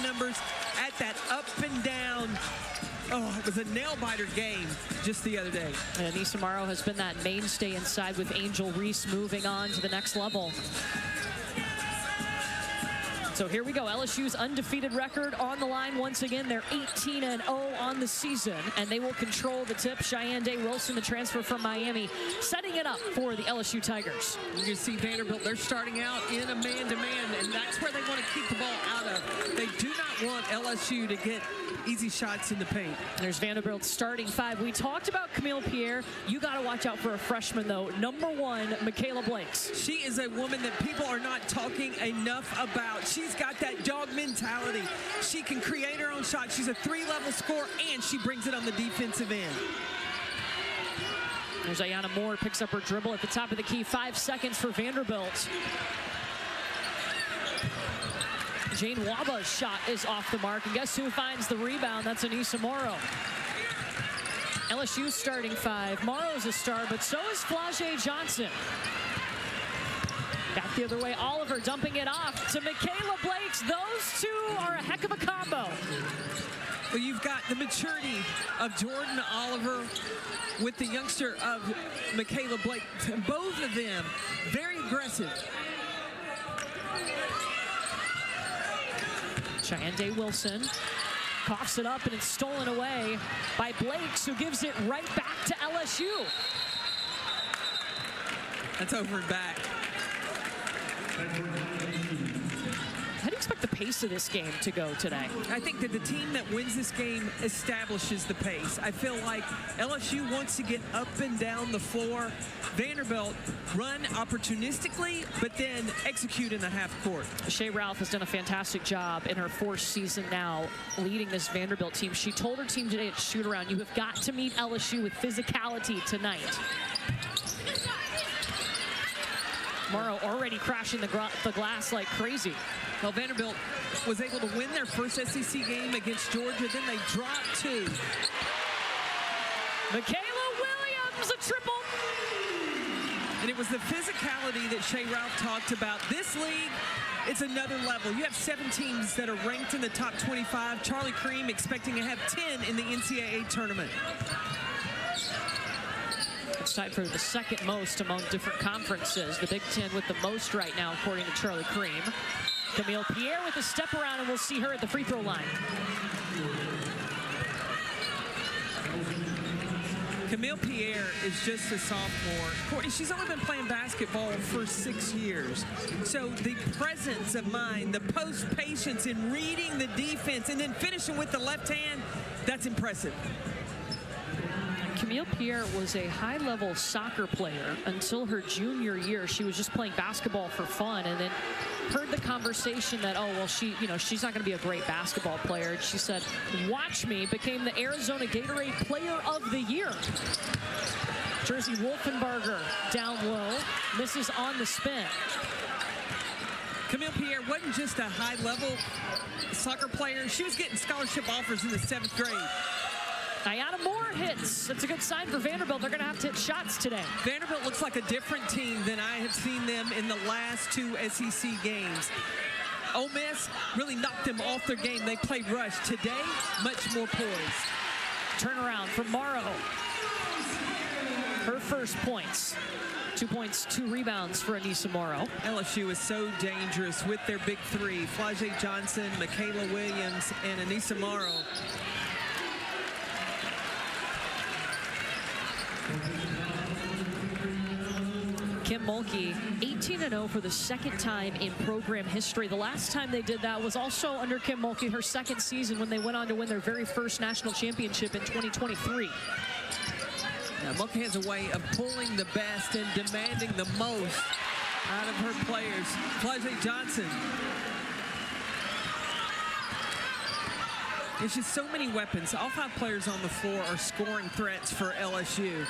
numbers at that up and down. Oh, it was a nail-biter game just the other day. And Anissa Morrow has been that mainstay inside with Angel Reese moving on to the next level. So here we go. LSU's undefeated record on the line once again. They're 18-0 on the season, and they will control the tip. Cheyenne Day-Wilson, the transfer from Miami, setting it up for the LSU Tigers. You can see Vanderbilt, they're starting out in a man-to-man, and that's where they want to keep the ball out of. They do not want LSU to get easy shots in the paint. There's Vanderbilt's starting five. We talked about Camille Pierre. You got to watch out for a freshman, though. Number 1, Michaela Blakes. She is a woman that people are not talking enough about. She's got that dog mentality. She can create her own shot. She's a 3-level scorer, and she brings it on the defensive end. There's Ayanna Moore, picks up her dribble at the top of the key. 5 seconds for Vanderbilt. Jane Waba's shot is off the mark, and guess who finds the rebound? That's Anissa Morrow. LSU's starting five. Morrow's a star, but so is Flau'jae Johnson. Back the other way, Oliver dumping it off to Michaela Blakes. Those two are a heck of a combo. Well, you've got the maturity of Jordan Oliver with the youngster of Michaela Blake. Both of them very aggressive. Cheyenne Day-Wilson coughs it up, and it's stolen away by Blakes, who gives it right back to LSU. That's over and back. How do you expect the pace of this game to go today? I think that the team that wins this game establishes the pace. I feel like LSU wants to get up and down the floor. Vanderbilt run opportunistically, but then execute in the half court. Shea Ralph has done a fantastic job in her 4th season now leading this Vanderbilt team. She told her team today at shoot-around, you have got to meet LSU with physicality tonight. Morrow already crashing the glass like crazy. Well, Vanderbilt was able to win their first SEC game against Georgia. Then they dropped 2. Michaela Williams, a triple. And it was the physicality that Shea Ralph talked about. This league, it's another level. You have 7 teams that are ranked in the top 25. Charlie Cream expecting to have 10 in the NCAA tournament. It's tied for the 2nd most among different conferences. The Big Ten with the most right now, according to Charlie Cream. Camille Pierre with a step around, and we'll see her at the free throw line. Camille Pierre is just a sophomore. Courtney, she's only been playing basketball for 6 years. So the presence of mind, the post patience in reading the defense, and then finishing with the left hand, that's impressive. Camille Pierre was a high-level soccer player until her junior year. She was just playing basketball for fun, and then heard the conversation that, oh, well, she's not going to be a great basketball player. She said, watch me, became the Arizona Gatorade Player of the Year. Jersey Wolfenbarger down low, misses on the spin. Camille Pierre wasn't just a high-level soccer player. She was getting scholarship offers in the 7th grade. Ayanna Moore hits. That's a good sign for Vanderbilt. They're going to have to hit shots today. Vanderbilt looks like a different team than I have seen them in the last 2 SEC games. Ole Miss really knocked them off their game. They played rush. Today, much more poised. Turnaround from Morrow. Her first points. 2 points, 2 rebounds for Anissa Morrow. LSU is so dangerous with their big 3. Flau'jae Johnson, Michaela Williams, and Anissa Morrow. Kim Mulkey, 18-0 for the 2nd time in program history. The last time they did that was also under Kim Mulkey, her 2nd season, when they went on to win their very first national championship in 2023. Now, Mulkey has a way of pulling the best and demanding the most out of her players. Flau'jae Johnson. There's just so many weapons. All 5 players on the floor are scoring threats for LSU.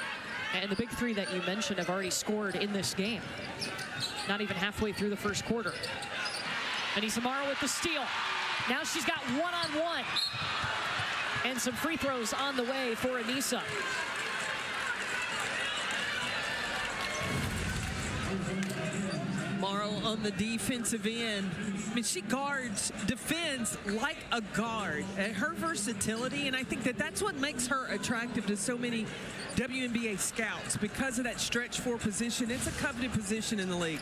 And the big 3 that you mentioned have already scored in this game. Not even halfway through the first quarter. Anissa Morrow with the steal. Now she's got one-on-one. And some free throws on the way for Anissa. Morrow on the defensive end. I mean, she defends like a guard. Her versatility, and I think that's what makes her attractive to so many WNBA scouts because of that stretch four position. It's a coveted position in the league.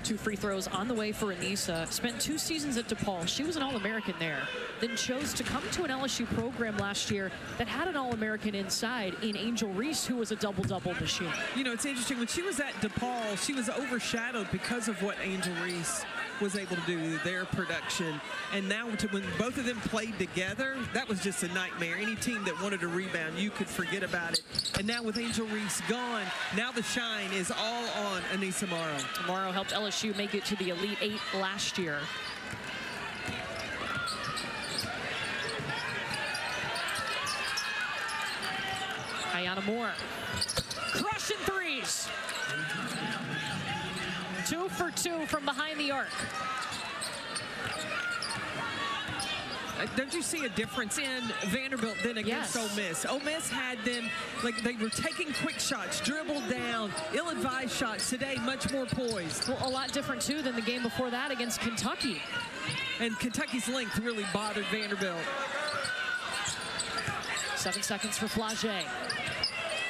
2 free throws on the way for Anissa. Spent 2 seasons at DePaul. She was an All-American there. Then chose to come to an LSU program last year that had an All-American inside in Angel Reese, who was a double-double machine. You know, it's interesting. When she was at DePaul, she was overshadowed because of what Angel Reese was able to do, their production. And now when both of them played together, that was just a nightmare. Any team that wanted to rebound, you could forget about it. And now with Angel Reese gone, now the shine is all on Anissa Morrow. Morrow helped LSU make it to the Elite 8 last year. Ayanna Moore, crushing threes. 2 for 2 from behind the arc. Don't you see a difference in Vanderbilt than against Ole Miss? Ole Miss had them, like they were taking quick shots, dribbled down, ill-advised shots. Today, much more poised. Well, a lot different, too, than the game before that against Kentucky. And Kentucky's length really bothered Vanderbilt. 7 seconds for Flage.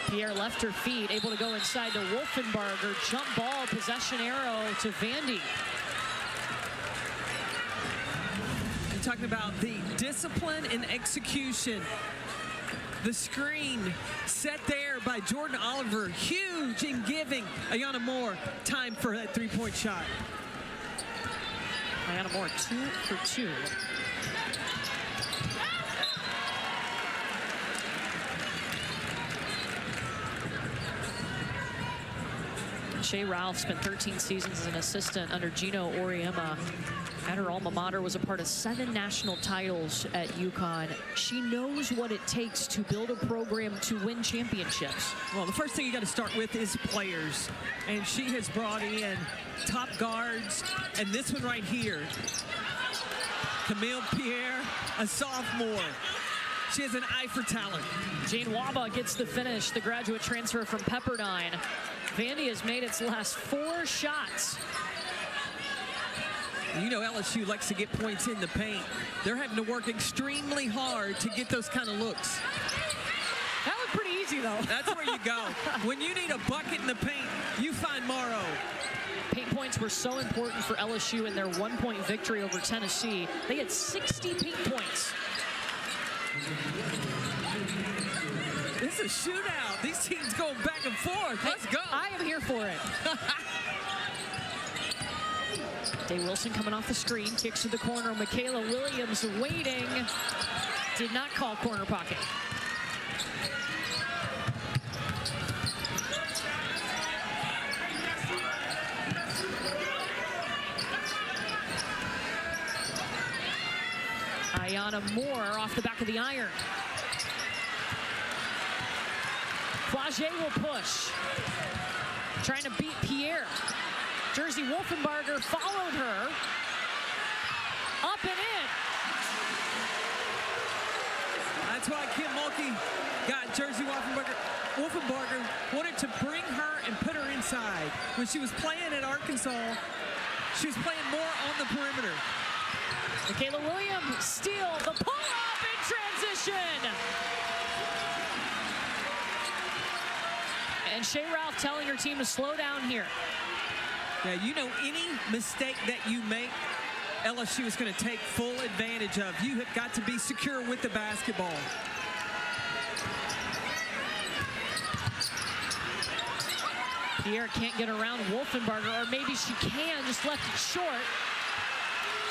Pierre left her feet, able to go inside to Wolfenbarger. Jump ball, possession arrow to Vandy. I'm talking about the discipline and execution. The screen set there by Jordan Oliver, huge in giving Ayanna Moore time for that three-point shot. Ayanna Moore 2 for 2. Shea Ralph spent 13 seasons as an assistant under Gino Auriemma. At her alma mater, was a part of 7 national titles at UConn. She knows what it takes to build a program to win championships. Well, the first thing you got to start with is players. And she has brought in top guards. And this one right here, Camille Pierre, a sophomore. She has an eye for talent. Jane Waba gets the finish, the graduate transfer from Pepperdine. Vandy has made its last 4 shots. You know LSU likes to get points in the paint. They're having to work extremely hard to get those kind of looks. That looked pretty easy, though. That's where you go. When you need a bucket in the paint, you find Morrow. Paint points were so important for LSU in their 1-point victory over Tennessee. They had 60 paint points. This is a shootout. These teams going back and forth. Let's go. I am here for it. Day Wilson coming off the screen, kicks to the corner. Michaela Williams waiting. Did not call corner pocket. Ayanna Moore off the back of the iron. Flage will push. Trying to beat Pierre. Jersey Wolfenbarger followed her. Up and in. That's why Kim Mulkey got Jersey Wolfenbarger wanted to bring her and put her inside. When she was playing at Arkansas, she was playing more on the perimeter. Michaela Williams steal the pull-up in transition. And Shea Ralph telling her team to slow down here. Yeah, you know, any mistake that you make, LSU is going to take full advantage of. You have got to be secure with the basketball. Pierre can't get around Wolfenbarger, or maybe she can, just left it short.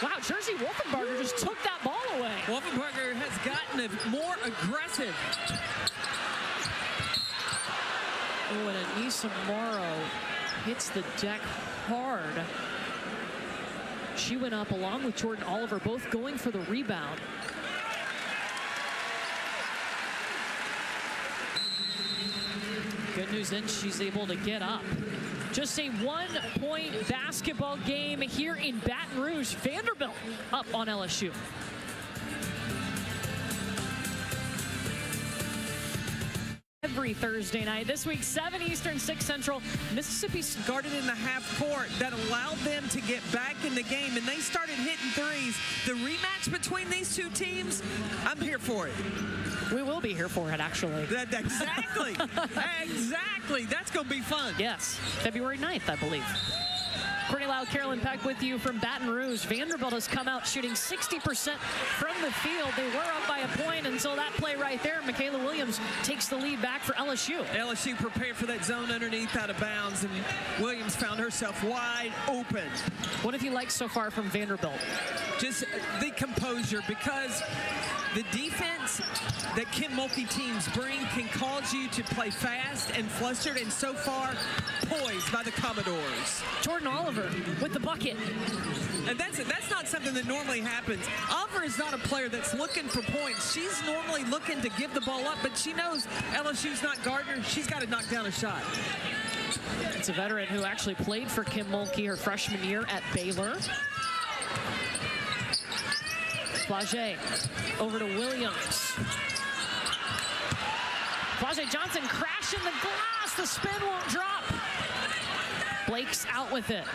Wow, Jersey Wolfenbarger just took that ball away. Wolfenbarger has gotten more aggressive. Oh, and Anissa Morrow hits the deck hard. She went up along with Jordan Oliver, both going for the rebound. Good news then, she's able to get up. Just a 1-point basketball game here in Baton Rouge. Vanderbilt up on LSU. every Thursday night. This week, 7 Eastern, 6 Central. Mississippi guarded in the half court that allowed them to get back in the game, and they started hitting threes. The rematch between these two teams, I'm here for it. We will be here for it, actually. Exactly. Exactly. That's going to be fun. Yes. February 9th, I believe. Courtney Lau, Carolyn Peck with you from Baton Rouge. Vanderbilt has come out shooting 60% from the field. They were up by a point until that play right there. Michaela Williams takes the lead back for LSU. LSU prepared for that zone underneath out of bounds, and Williams found herself wide open. What have you liked so far from Vanderbilt? Just the composure, because the defense that Kim Mulkey teams bring can cause you to play fast and flustered, and so far poised by the Commodores. Jordan Oliver with the bucket. And that's not something that normally happens. Oliver is not a player that's looking for points. She's normally looking to give the ball up, but she knows LSU's not Gardner. She's got to knock down a shot. It's a veteran who actually played for Kim Mulkey her freshman year at Baylor. Flage over to Williams. Flage Johnson crashing the glass. The spin won't drop. Blake's out with it.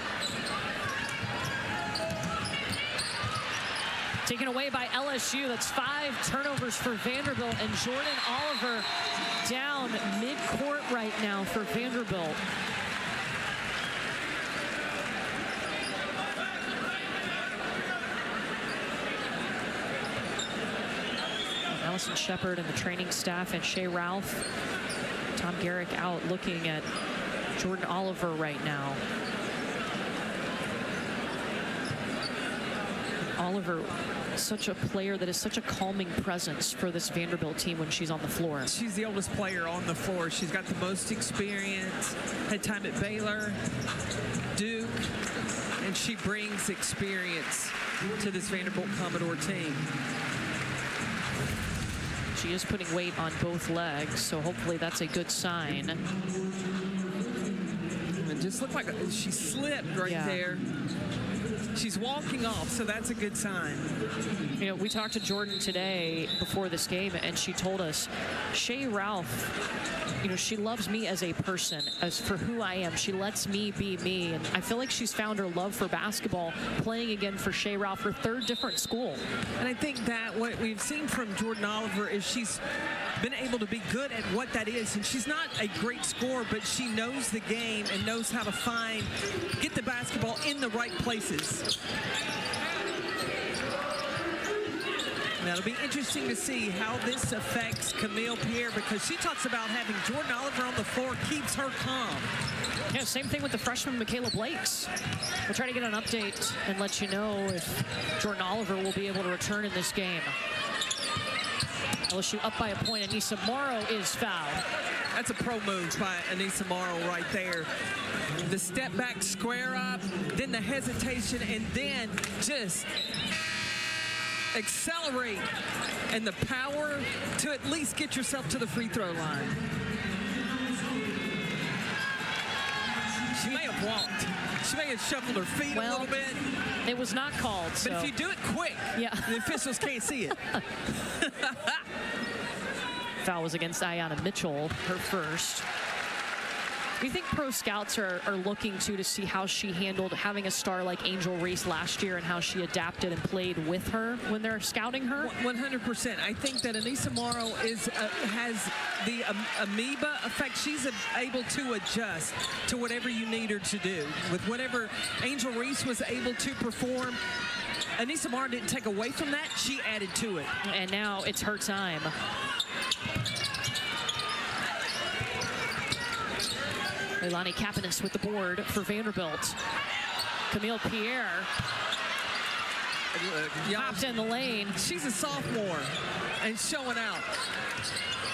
Taken away by LSU. That's 5 turnovers for Vanderbilt, and Jordan Oliver down mid-court right now for Vanderbilt. Allison Shepard and the training staff and Shea Ralph. Tom Garrick out looking at Jordan Oliver right now. Oliver, such a player that is such a calming presence for this Vanderbilt team when she's on the floor. She's the oldest player on the floor. She's got the most experience, had time at Baylor, Duke, and she brings experience to this Vanderbilt Commodore team. She is putting weight on both legs, so hopefully that's a good sign. It just looked like she slipped right there. She's walking off, so that's a good sign. You know, we talked to Jordan today before this game, and she told us, Shea Ralph, you know, she loves me as a person, as for who I am. She lets me be me, and I feel like she's found her love for basketball playing again for Shea Ralph, her 3rd different school. And I think that what we've seen from Jordan Oliver is she's been able to be good at what that is, and she's not a great scorer, but she knows the game and knows how to get the basketball in the right places. Now, it'll be interesting to see how this affects Camille Pierre, because she talks about having Jordan Oliver on the floor keeps her calm. Yeah, same thing with the freshman Michaela Blakes. We'll try to get an update and let you know if Jordan Oliver will be able to return in this game. LSU up by a point. Anissa Morrow is fouled. That's a pro move by Anissa Morrow right there. The step back, square up, then the hesitation, and then just accelerate, and the power to at least get yourself to the free throw line. She may have walked. She may have shuffled her feet a little bit. It was not called. But if you do it quick, the officials can't see it. Foul was against Ayanna Mitchell, her first. Do you think pro scouts are looking to see how she handled having a star like Angel Reese last year and how she adapted and played with her when they're scouting her? 100%. I think that Anissa Morrow has the amoeba effect. She's able to adjust to whatever you need her to do. With whatever Angel Reese was able to perform, Anissa Morrow didn't take away from that. She added to it. And now it's her time. Leilani Kapanis with the board for Vanderbilt. Camille Pierre hopped in the lane. She's a sophomore and showing out.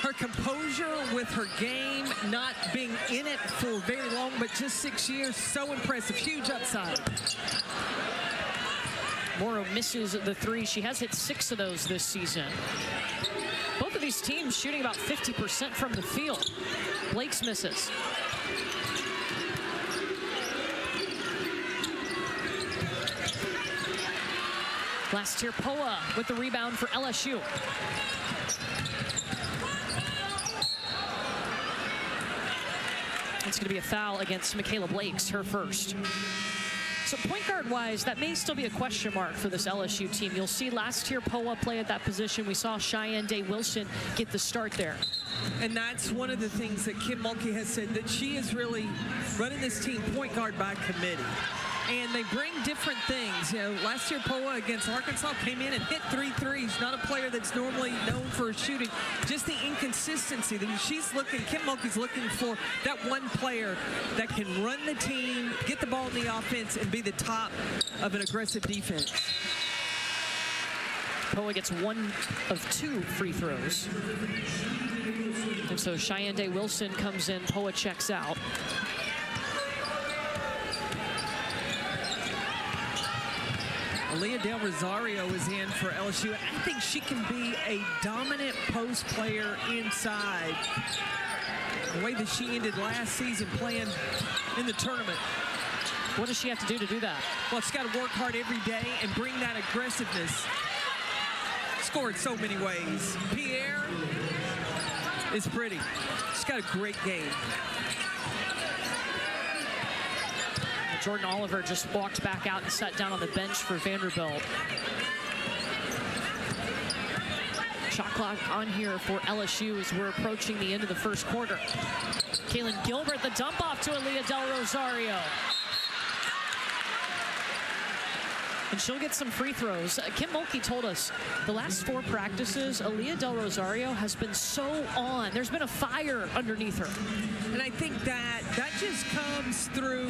Her composure with her game, not being in it for very long, but just 6 years, so impressive. Huge upside. Morrow misses the 3. She has hit 6 of those this season. Both of these teams shooting about 50% from the field. Blake's misses. Last year, Poa with the rebound for LSU. It's going to be a foul against Michaela Blakes, her first. So point guard wise, that may still be a question mark for this LSU team. You'll see last year Poa play at that position. We saw Cheyenne Day-Wilson get the start there. And that's one of the things that Kim Mulkey has said, that she is really running this team point guard by committee. And they bring different things. You know, last year Poa against Arkansas came in and hit 3 threes. Not a player that's normally known for shooting. Just the inconsistency that Kim Mulkey's looking for that one player that can run the team, get the ball in the offense, and be the top of an aggressive defense. Poa gets 1 of 2 free throws. And so Cheyenne Day-Wilson comes in, Poa checks out. Aaliyah Del Rosario is in for LSU. I think she can be a dominant post player inside. The way that she ended last season playing in the tournament. What does she have to do that? Well, she's got to work hard every day and bring that aggressiveness. Scored so many ways. Pierre is pretty. She's got a great game. Jordan Oliver just walked back out and sat down on the bench for Vanderbilt. Shot clock on here for LSU as we're approaching the end of the first quarter. Kaylin Gilbert, the dump off to Aaliyah Del Rosario. And she'll get some free throws. Kim Mulkey told us the last 4 practices, Aaliyah Del Rosario has been so on. There's been a fire underneath her. And I think that just comes through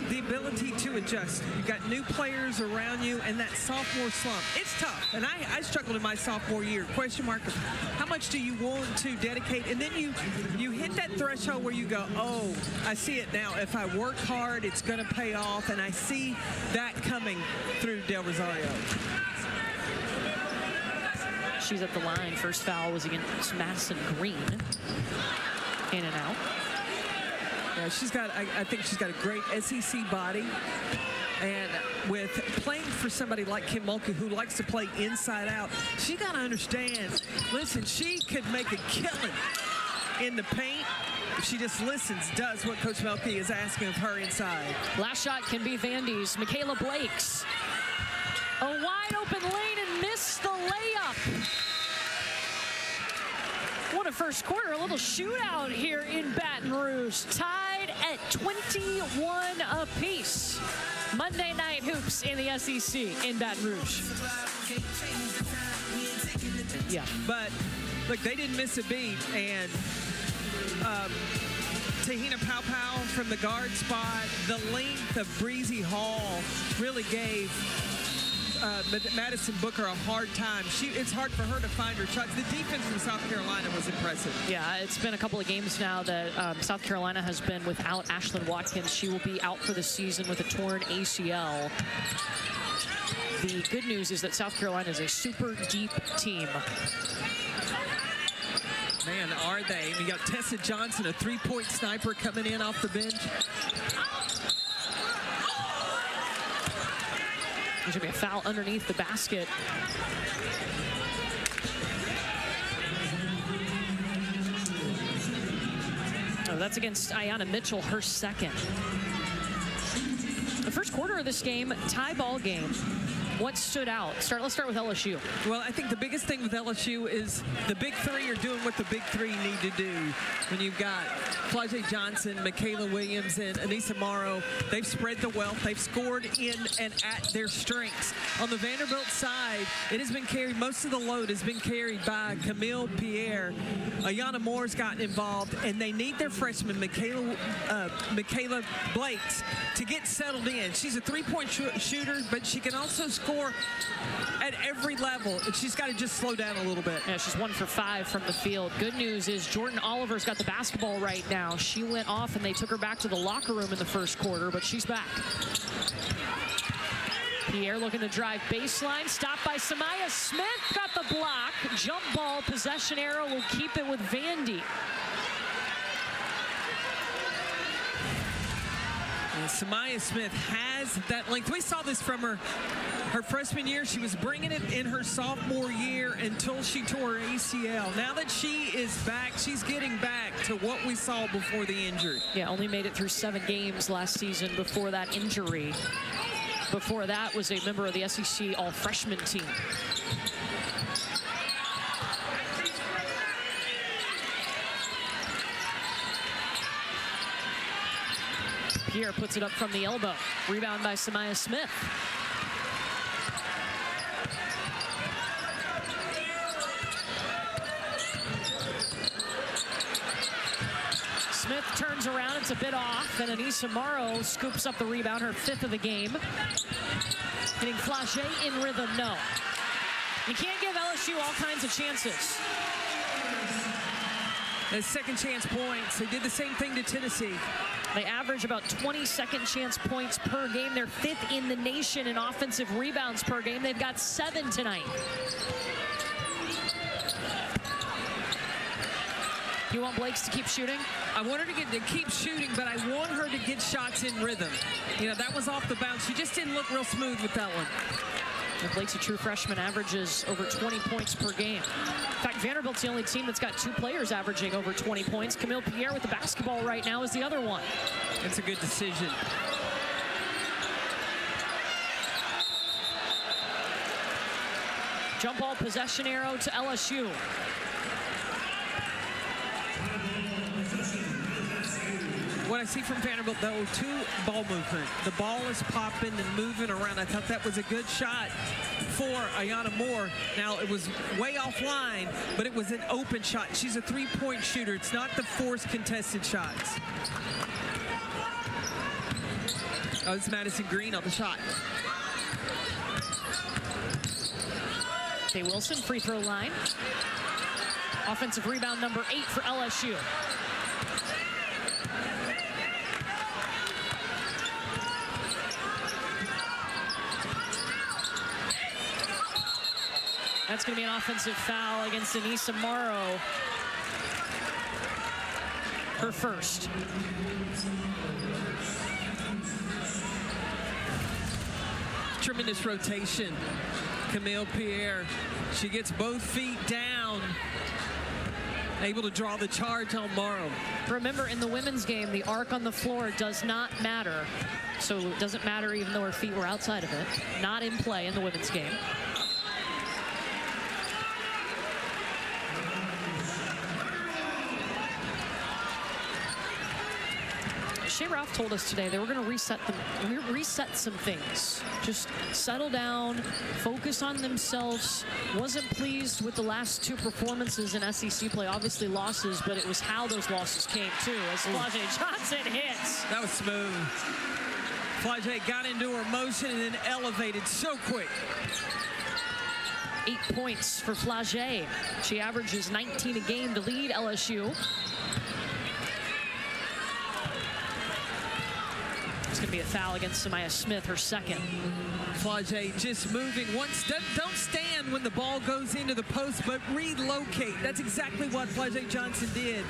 the ability to adjust. You've got new players around you and that sophomore slump. It's tough. And I struggled in my sophomore year. Question mark of how much do you want to dedicate? And then you hit that threshold where you go, oh, I see it now. If I work hard, it's going to pay off. And I see that coming through Del Rosario. She's at the line. First foul was against Madison Green. In and out. Yeah, I think she's got a great SEC body. And with playing for somebody like Kim Mulkey, who likes to play inside out, she got to understand, listen, she could make a killing in the paint if she just listens, does what Coach Mulkey is asking of her inside. Last shot can be Vandy's. Michaela Blakes. A wide open lane and missed the layup. What a first quarter, a little shootout here in Baton Rouge. Tied at 21 apiece. Monday night hoops in the SEC in Baton Rouge. Yeah. But, look, they didn't miss a beat. And Tahina Pau from the guard spot, the length of Breezy Hall really gave Madison Booker a hard time. It's hard for her to find her shots. The defense from South Carolina was impressive. Yeah, it's been a couple of games now that South Carolina has been without Ashlyn Watkins. She will be out for the season with a torn ACL. The good news is that South Carolina is a super deep team. Man, are they? We got Tessa Johnson, a 3-point sniper coming in off the bench. There's going to be a foul underneath the basket. Oh, that's against Ayanna Mitchell, her second. The first quarter of this game, tie ball game. What stood out? Let's start with LSU. Well, I think the biggest thing with LSU is the big three are doing what the big three need to do. When you've got Flajay Johnson, Michaela Williams, and Anissa Morrow, they've spread the wealth. They've scored in and at their strengths. On the Vanderbilt side, it has been carried, most of the load has been carried by Camille Pierre. Ayanna Moore's gotten involved, and they need their freshman, Michaela Blakes, to get settled in. She's a 3-point shooter, but she can also score at every level, and she's got to just slow down a little bit. Yeah, she's 1 for 5 from the field. Good news is Jordan Oliver's got the basketball right now. She went off, and they took her back to the locker room in the first quarter, but she's back. Pierre looking to drive baseline. Stopped by Samaya Smith. Got the block. Jump ball. Possession arrow will keep it with Vandy. And Samaya Smith has that length. We saw this from her freshman year. She was bringing it in her sophomore year until she tore her ACL. Now that she is back, she's getting back to what we saw before the injury. Yeah, only made it through 7 games last season before that injury. Before that was a member of the SEC all-freshman team. Pierre puts it up from the elbow. Rebound by Samaya Smith. Smith turns around, it's a bit off, and Anissa Morrow scoops up the rebound, her 5th of the game. Hitting Flagey in rhythm, no. You can't give LSU all kinds of chances. As second chance points, they did the same thing to Tennessee. They average about 20 second chance points per game. They're 5th in the nation in offensive rebounds per game. They've got 7 tonight. You want Blakes to keep shooting? I want her to keep shooting, but I want her to get shots in rhythm. You know, that was off the bounce. She just didn't look real smooth with that one. And Blake's a true freshman, averages over 20 points per game. In fact, Vanderbilt's the only team that's got 2 players averaging over 20 points. Camille Pierre with the basketball right now is the other one. It's a good decision. Jump ball possession arrow to LSU. What I see from Vanderbilt, though, 2 ball movement. The ball is popping and moving around. I thought that was a good shot for Ayana Moore. Now, it was way offline, but it was an open shot. She's a 3-point shooter. It's not the forced contested shots. Oh, it's Madison Green on the shot. Tay Wilson, free throw line. Offensive rebound number 8 for LSU. That's going to be an offensive foul against Anissa Morrow. Her first. Tremendous rotation. Camille Pierre, she gets both feet down, able to draw the charge on Morrow. Remember, in the women's game, the arc on the floor does not matter. So it doesn't matter even though her feet were outside of it. Not in play in the women's game. Shea Ralph told us today they were going to reset some things. Just settle down, focus on themselves. Wasn't pleased with the last 2 performances in SEC play. Obviously losses, but it was how those losses came too. As Flagey Johnson hits. That was smooth. Flagey got into her motion and then elevated so quick. 8 points for Flagey. She averages 19 a game to lead LSU. It's going to be a foul against Samaya Smith, her second. Flagey just moving. Don't stand when the ball goes into the post, but relocate. That's exactly what Flagey Johnson did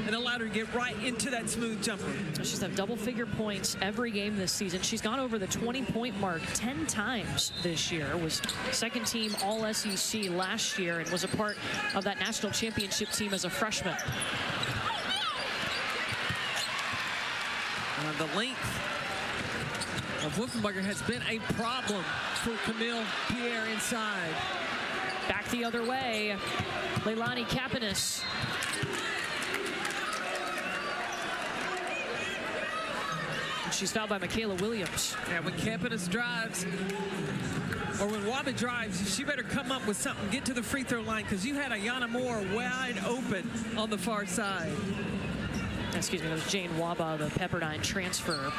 and allowed her to get right into that smooth jumper. She's had double-figure points every game this season. She's gone over the 20-point mark 10 times this year. Was second-team All-SEC last year and was a part of that national championship team as a freshman. The length of Wolfenbarger has been a problem for Camille Pierre inside. Back the other way, Leilani Kapanis. She's fouled by Michaela Williams. Yeah, when Kapanis drives, or when Waba drives, she better come up with something, get to the free throw line, because you had Ayana Moore wide open on the far side. Excuse me, that was Jane Waba, the Pepperdine transfer.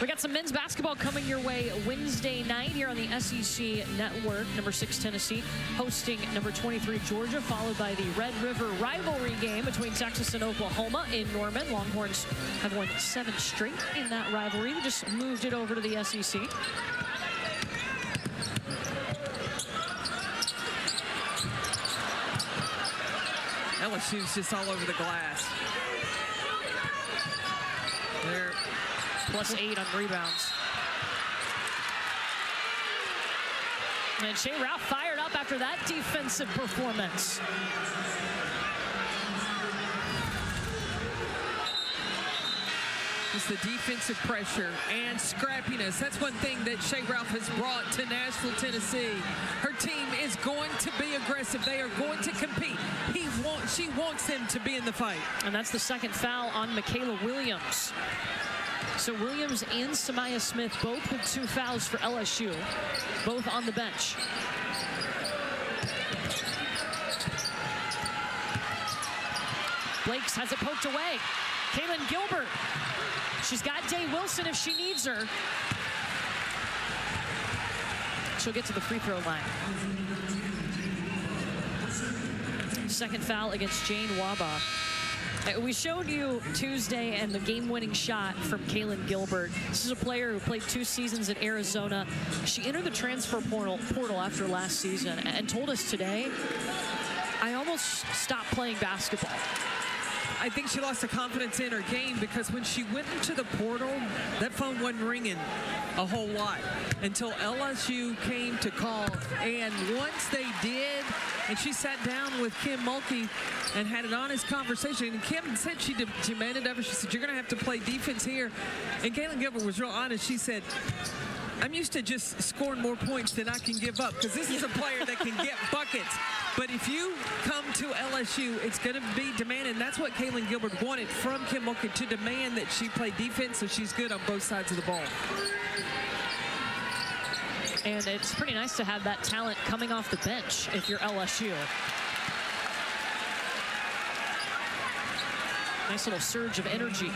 We got some men's basketball coming your way Wednesday night here on the SEC Network. Number 6 Tennessee hosting number 23 Georgia, followed by the Red River rivalry game between Texas and Oklahoma in Norman. Longhorns have won 7 straight in that rivalry. They just moved it over to the SEC. LSU's just all over the glass. They're +8 on rebounds. And Shea Ralph fired up after that defensive performance. It's the defensive pressure and scrappiness. That's one thing that Shea Ralph has brought to Nashville, Tennessee. Her team is going to be aggressive. They are going to compete. She wants them to be in the fight. And that's the second foul on Michaela Williams. So Williams and Samaya Smith both with 2 fouls for LSU, both on the bench. Blakes has it poked away. Kaylin Gilbert. She's got Day Wilson if she needs her. She'll get to the free throw line. Second foul against Jane Waba. We showed you Tuesday and the game-winning shot from Kaylin Gilbert. This is a player who played 2 seasons at Arizona. She entered the transfer portal after last season and told us today, I almost stopped playing basketball. I think she lost the confidence in her game because when she went into the portal, that phone wasn't ringing a whole lot until LSU came to call. And once they did, and she sat down with Kim Mulkey and had an honest conversation. And Kim said she demanded of her. She said, you're going to have to play defense here. And Kaylin Gilbert was real honest. She said, I'm used to just scoring more points than I can give up because this is a player that can get buckets. But if you come to LSU, it's going to be demanded. And that's what Kaylin Gilbert wanted from Kim Mulkey, to demand that she play defense so she's good on both sides of the ball. And it's pretty nice to have that talent coming off the bench if you're LSU. Nice little surge of energy.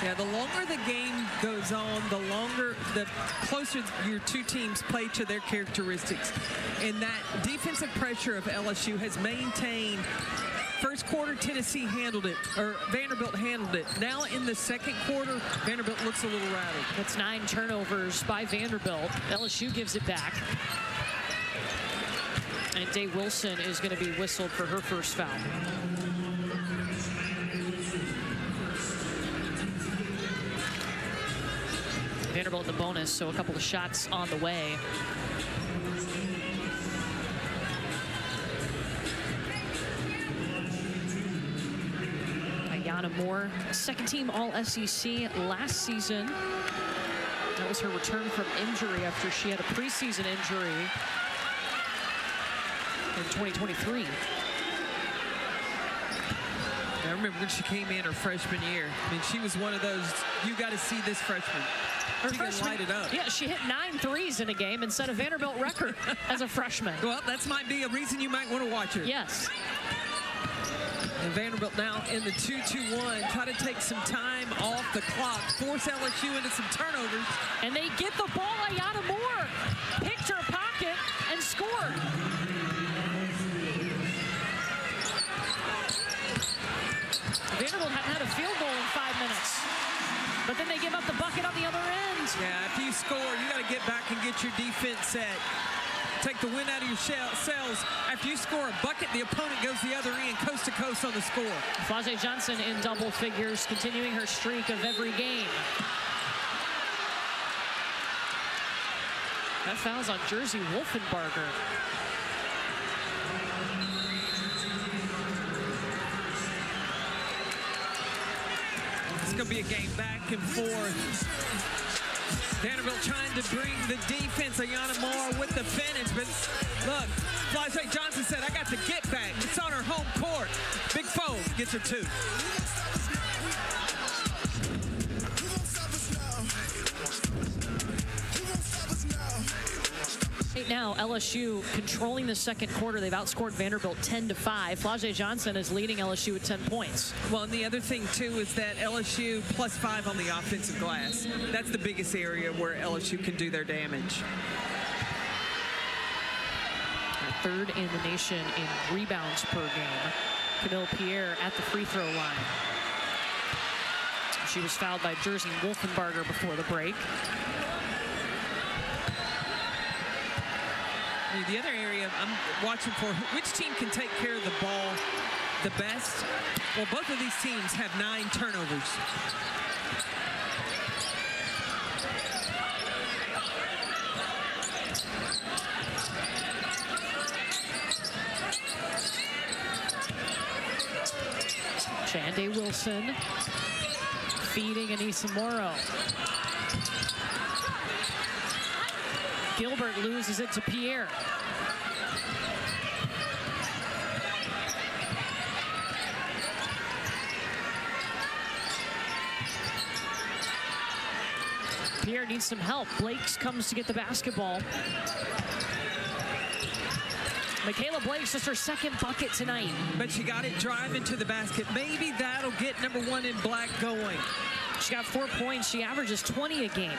Yeah, the longer the game goes on, the closer your two teams play to their characteristics. And that defensive pressure of LSU has maintained. First quarter, Tennessee handled it, or Vanderbilt handled it. Now in the second quarter, Vanderbilt looks a little rowdy. That's 9 turnovers by Vanderbilt. LSU gives it back. And Day Wilson is going to be whistled for her first foul. Vanderbilt in the bonus, so a couple of shots on the way. Ayana Moore, second team All-SEC last season. That was her return from injury after she had a preseason injury in 2023. I remember when she came in her freshman year. I mean, she was one of those, you got to see this freshman. She can light it up. Yeah, she hit 9 threes in a game and set a Vanderbilt record as a freshman. Well, that might be a reason you might want to watch her. Yes. And Vanderbilt now in the 2-2-1, try to take some time off the clock, force LSU into some turnovers. And they get the ball. Ayana Moore picked her pocket and scored. Vanderbilt hadn't had a field goal in 5 minutes. But then they give up the bucket on the other end. Yeah, if you score, you got to get back and get your defense set. Take the wind out of your sails. After you score a bucket, the opponent goes the other end, coast to coast on the score. Flau'jae Johnson in double figures, continuing her streak of every game. That foul's on Jersey Wolfenbarger. It's going to be a game back and forth. Vanderbilt trying to bring the defense. Ayana Moore with the finish. But look, Flau'jae Johnson said, I got the get back. It's on her home court. Big Foe gets her 2. Right now, LSU controlling the second quarter. They've outscored Vanderbilt 10-5. Flau'jae Johnson is leading LSU with 10 points. Well, and the other thing, too, is that LSU +5 on the offensive glass. That's the biggest area where LSU can do their damage. Third in the nation in rebounds per game. Camille Pierre at the free throw line. She was fouled by Jersey Wolfenbarger before the break. I mean, the other area I'm watching for, which team can take care of the ball the best? Well, both of these teams have 9 turnovers. Shande Wilson feeding Anissa Morrow. Gilbert loses it to Pierre. Pierre needs some help. Blakes comes to get the basketball. Michaela Blakes, just her second bucket tonight. But she got it driving to the basket. Maybe that'll get number 1 in black going. She got 4 points. She averages 20 a game.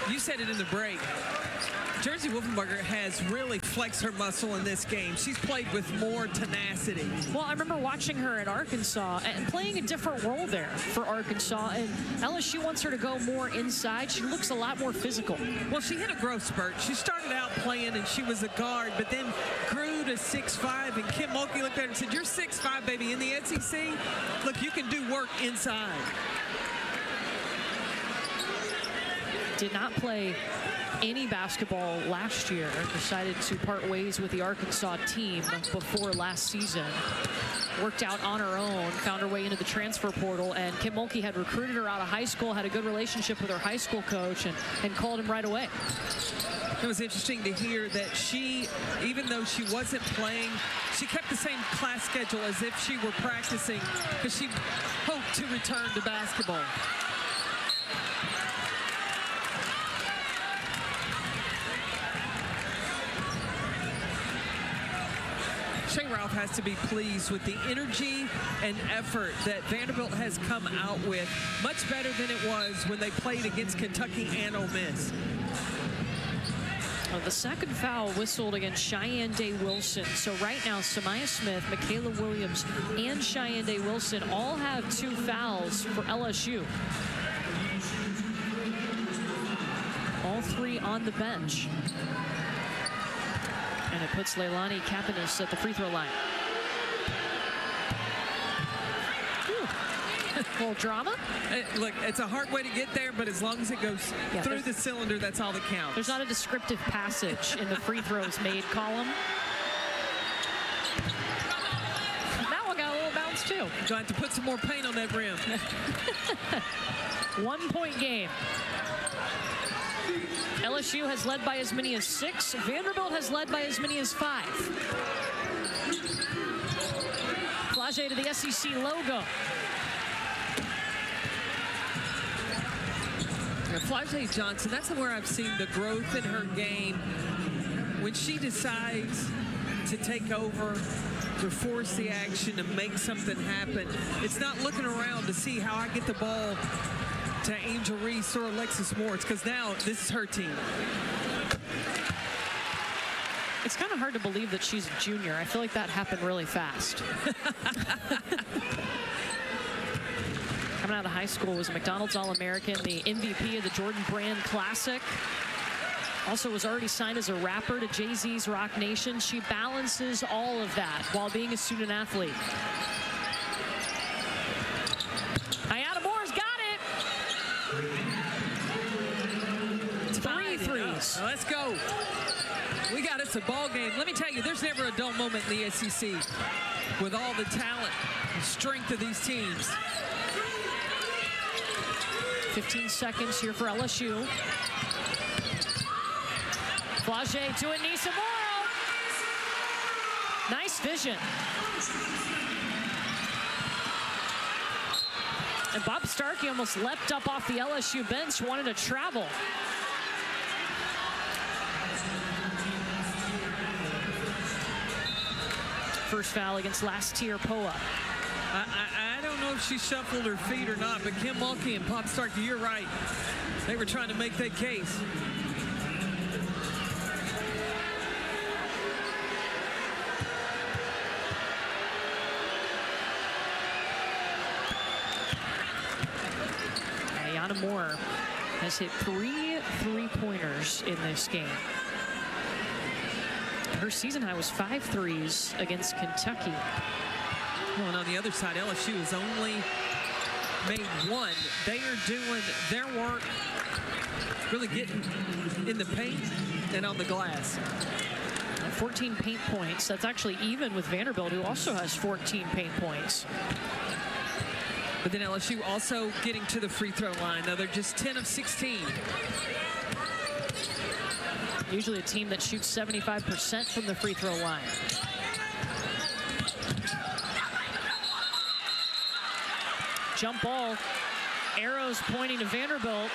You said it in the break. Jersey Wolfenbarger has really flexed her muscle in this game. She's played with more tenacity. Well, I remember watching her at Arkansas and playing a different role there for Arkansas. And LSU wants her to go more inside. She looks a lot more physical. Well, she hit a growth spurt. She started out playing and she was a guard, but then grew to 6'5", and Kim Mulkey looked at her and said, "You're 6'5", baby. In the SEC, look, you can do work inside." Did not play any basketball last year. Decided to part ways with the Arkansas team before last season. Worked out on her own, found her way into the transfer portal, and Kim Mulkey had recruited her out of high school, had a good relationship with her high school coach, and called him right away. It was interesting to hear that she, even though she wasn't playing, she kept the same class schedule as if she were practicing, because she hoped to return to basketball. Shay Ralph has to be pleased with the energy and effort that Vanderbilt has come out with. Much better than it was when they played against Kentucky and Ole Miss. The second foul whistled against Cheyenne Day Wilson. So right now, Samaya Smith, Michaela Williams, and Cheyenne Day Wilson all have 2 fouls for LSU. All 3 on the bench. And it puts Leilani Kapanis at the free throw line. A little drama. Look, it's a hard way to get there, but as long as it goes through the cylinder, that's all that counts. There's not a descriptive passage in the free throws made column. That one got a little bounce too. Going to have to put some more paint on that rim. 1 point game. LSU has led by as many as 6. Vanderbilt has led by as many as 5. Flage to the SEC logo. Flage Johnson, that's where I've seen the growth in her game. When she decides to take over, to force the action, to make something happen, it's not looking around to see how I get the ball to Angel Reese or Alexis Moore, because now this is her team. It's kind of hard to believe that she's a junior. I feel like that happened really fast. Coming out of high school, was a McDonald's All-American, the MVP of the Jordan Brand Classic. Also was already signed as a rapper to Jay-Z's Rock Nation. She balances all of that while being a student athlete. Ayana Moore's got it. 3 threes. Let's go. We got us a ball game. Let me tell you, there's never a dull moment in the SEC with all the talent and strength of these teams. 15 seconds here for LSU. Flage to Anissa Morrow. Nice vision. And Bob Starkey almost leapt up off the LSU bench, wanted to travel. First foul against Lastier Poa. I don't know if she shuffled her feet or not, but Kim Mulkey and Bob Starkey, you're right. They were trying to make that case. Moore has hit 3 3-pointers in this game. Her season high was 5 threes against Kentucky. Well, and on the other side, LSU has only made 1. They are doing their work, really getting in the paint and on the glass. 14 paint points. That's actually even with Vanderbilt, who also has 14 paint points. But then LSU also getting to the free throw line. Now they're just 10 of 16. Usually a team that shoots 75% from the free throw line. Jump ball. Arrows pointing to Vanderbilt.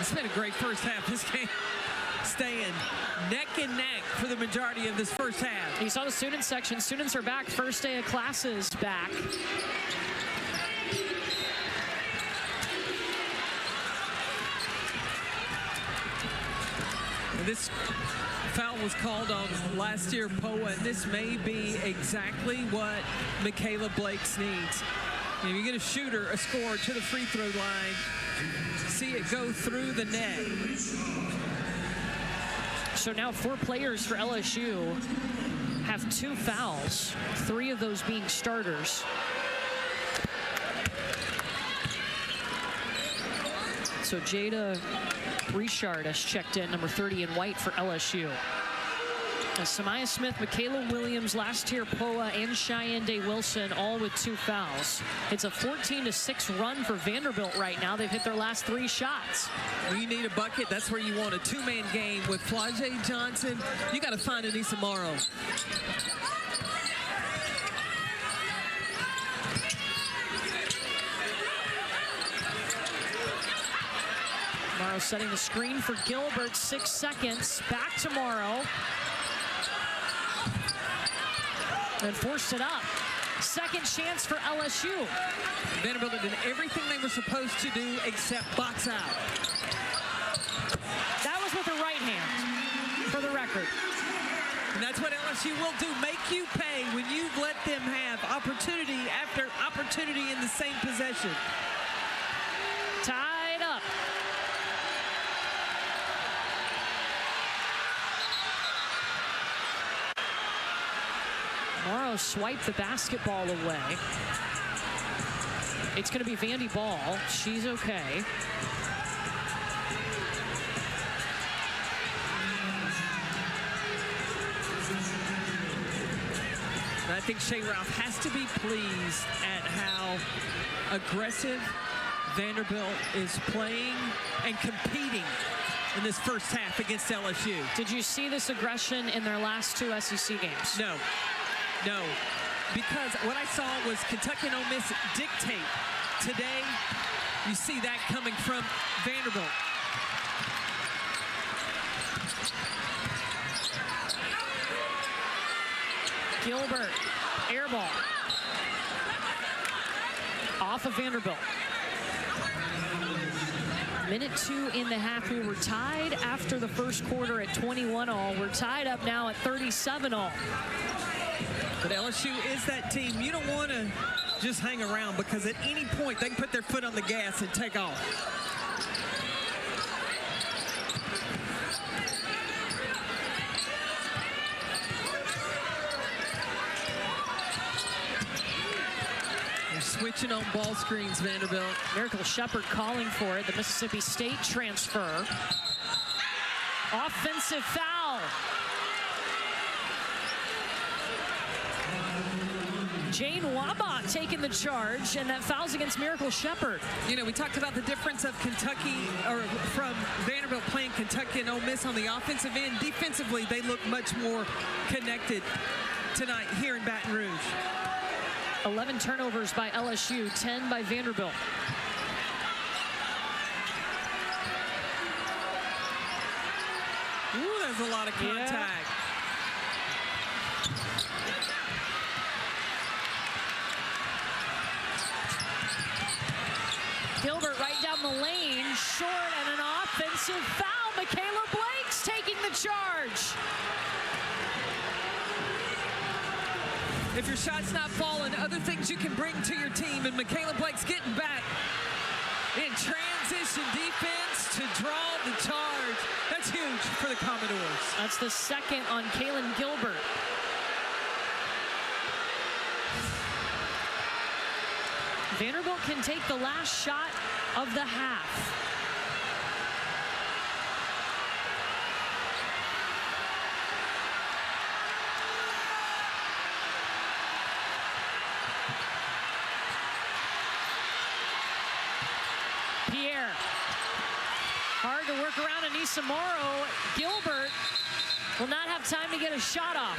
It's been a great first half. This game staying neck and neck for the majority of this first half. You saw the student section. Students are back. First day of classes back. And this foul was called on last year Poa, and this may be exactly what Michaela Blakes needs. You get a shooter, a scorer to the free throw line, see it go through the net. So now 4 players for LSU have 2 fouls, 3 of those being starters. So Jada Richard has checked in, number 30 in white for LSU. Samaya Smith, Michaela Williams, last year Poa, and Cheyenne Day Wilson, all with 2 fouls. It's a 14-6 run for Vanderbilt right now. They've hit their last 3 shots. When you need a bucket, that's where you want a 2-man game with Flau'jae Johnson. You got to find Anissa Morrow. Morrow setting the screen for Gilbert, 6 seconds. Back to Morrow. And forced it up. Second chance for LSU. Vanderbilt did everything they were supposed to do except box out. That was with the right hand, for the record. And that's what LSU will do, make you pay when you let them have opportunity after opportunity in the same possession. Tied up. Morrow swiped the basketball away. It's going to be Vandy Ball. She's okay. I think Shea Ralph has to be pleased at how aggressive Vanderbilt is playing and competing in this first half against LSU. Did you see this aggression in their last 2 SEC games? No. No, because what I saw was Kentucky and Ole Miss dictate. Today, you see that coming from Vanderbilt. Gilbert, air ball. Off of Vanderbilt. Minute 2 in the half. We were tied after the first quarter at 21-all. We're tied up now at 37-all. But LSU is that team. You don't want to just hang around because at any point they can put their foot on the gas and take off. They're switching on ball screens, Vanderbilt. Miracle Shepherd calling for it. The Mississippi State transfer. Offensive foul. Jane Wabot taking the charge, and that foul's against Miracle Shepherd. You know, we talked about the difference of Kentucky, or from Vanderbilt playing Kentucky and Ole Miss on the offensive end. Defensively, they look much more connected tonight here in Baton Rouge. 11 turnovers by LSU, 10 by Vanderbilt. Ooh, there's a lot of contact. Yeah. Gilbert right down the lane, short, and an offensive foul. Michaela Blakes the charge. If your shot's not falling, other things you can bring to your team, and Michaela Blake's getting back in transition defense to draw the charge. That's huge for the Commodores. That's the second on Kaylin Gilbert. Vanderbilt can take the last shot of the half. Pierre. Hard to work around Anissa Morrow. Gilbert will not have time to get a shot off.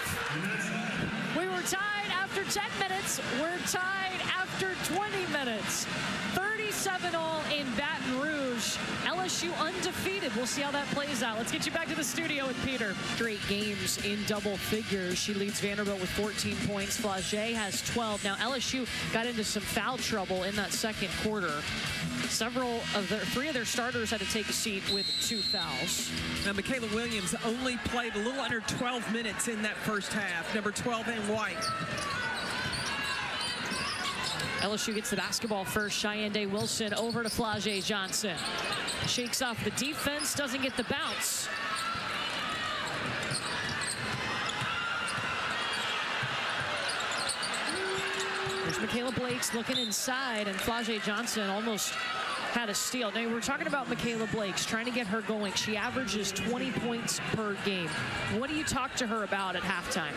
We were tied after 10 minutes. We're tied after 20 minutes. 37-all in Baton Rouge. LSU undefeated. We'll see how that plays out. Let's get you back to the studio with Peter. Straight games in double figures. She leads Vanderbilt with 14 points. Flagey has 12. Now LSU got into some foul trouble in that second quarter. Three of their starters had to take a seat with 2 fouls. Now, Michaela Williams only played a little under 12 minutes in that first half. Number 12 in white. LSU gets the basketball first. Cheyenne Day Wilson over to Flagey Johnson. Shakes off the defense, doesn't get the bounce. There's Michaela Blake's looking inside, and Flagey Johnson almost had a steal. Now, we're talking about Michaela Blake's, trying to get her going. She averages 20 points per game. What do you talk to her about at halftime?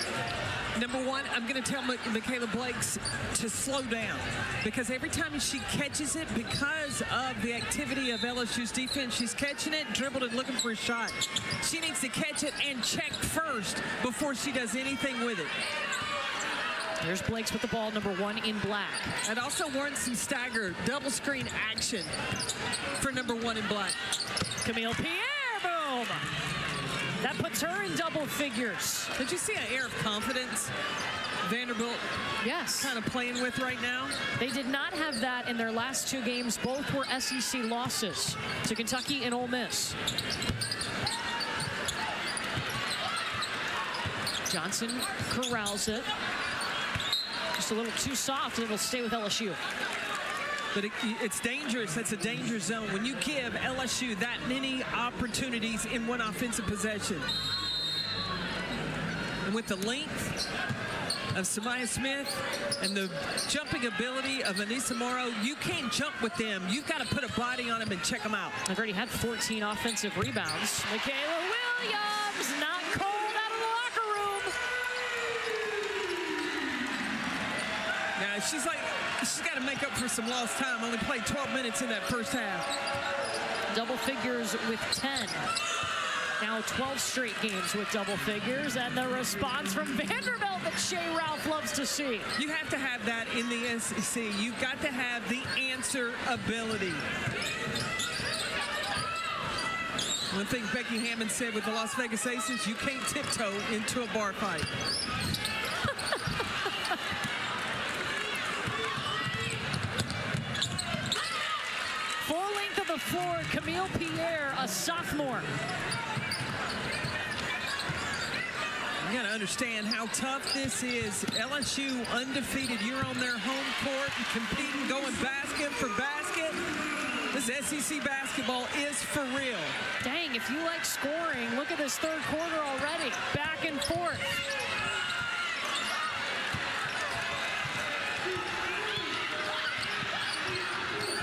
Number one, I'm going to tell Michaela Blake's to slow down, because every time she catches it, because of the activity of LSU's defense, she's catching it, dribbled and looking for a shot. She needs to catch it and check first before she does anything with it. There's Blake's with the ball, number 1 in black. And also warrants some stagger, double screen action for number 1 in black. Camille Pierre, boom! That puts her in double figures. Did you see an air of confidence Vanderbilt yes. kind of playing with right now? They did not have that in their last 2 games. Both were SEC losses to Kentucky and Ole Miss. Johnson corrals it. Just a little too soft, and it'll stay with LSU. But it's dangerous. That's a danger zone when you give LSU that many opportunities in one offensive possession. And with the length of Samaya Smith and the jumping ability of Anissa Morrow, you can't jump with them. You've got to put a body on them and check them out. They've already had 14 offensive rebounds. Michaela Williams, not cold out of the locker room. Now, she's got to make up for some lost time. Only played 12 minutes in that first half. Double figures with 10. Now 12 straight games with double figures, and the response from Vanderbilt that Shea Ralph loves to see. You have to have that in the SEC. You've got to have the answer ability. One thing Becky Hammond said with the Las Vegas Aces, you can't tiptoe into a bar fight. Full length of the floor, Camille Pierre, a sophomore. You got to understand how tough this is. LSU undefeated. You're on their home court, competing, going basket for basket. This SEC basketball is for real. Dang, if you like scoring, look at this third quarter already. Back and forth.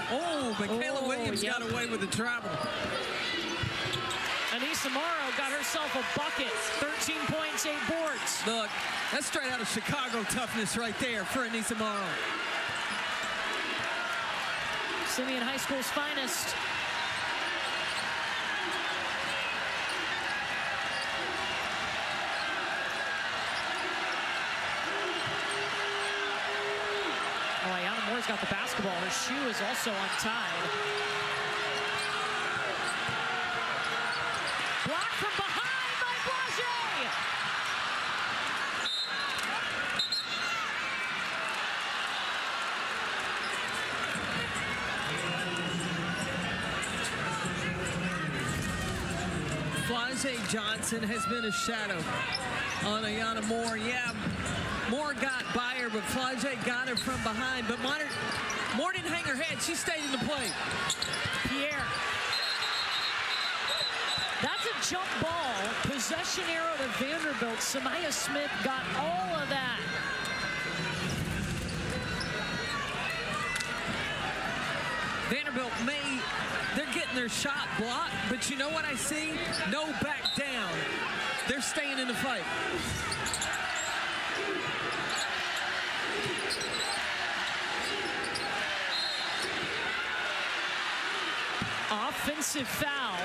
Oh, Michaela Williams got away with the travel. Anissa Morrow got herself a bucket. 13 points, 8 boards. Look, that's straight out of Chicago toughness right there for Anissa Morrow. Simeon High School's finest. Oh, Ayana Moore's got the basketball. Her shoe is also untied. Blocked from behind by Flagey. Flau'jae Johnson has been a shadow on Ayana Moore. Yeah, Moore got by her, but Flau'jae got her from behind. But Moore didn't hang her head. She stayed in the plate. Pierre. That's a jump ball. Possession arrow to Vanderbilt. Samaya Smith got all of that. Vanderbilt they're getting their shot blocked, but you know what I see? No back down. They're staying in the fight. Offensive foul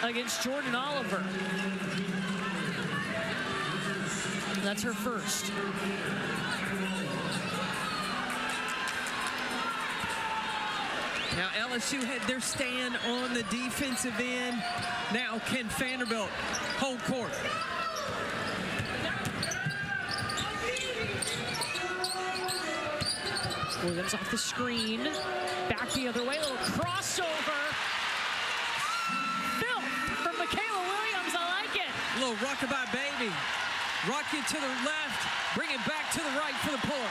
against Jordan Oliver. That's her first. Now LSU had their stand on the defensive end. Now can Vanderbilt hold court? Williams off the screen. Back the other way. A little crossover. Phil from Michaela Williams. I like it. A little rockabye baby. Rock it to the left. Bring it back to the right for the pull.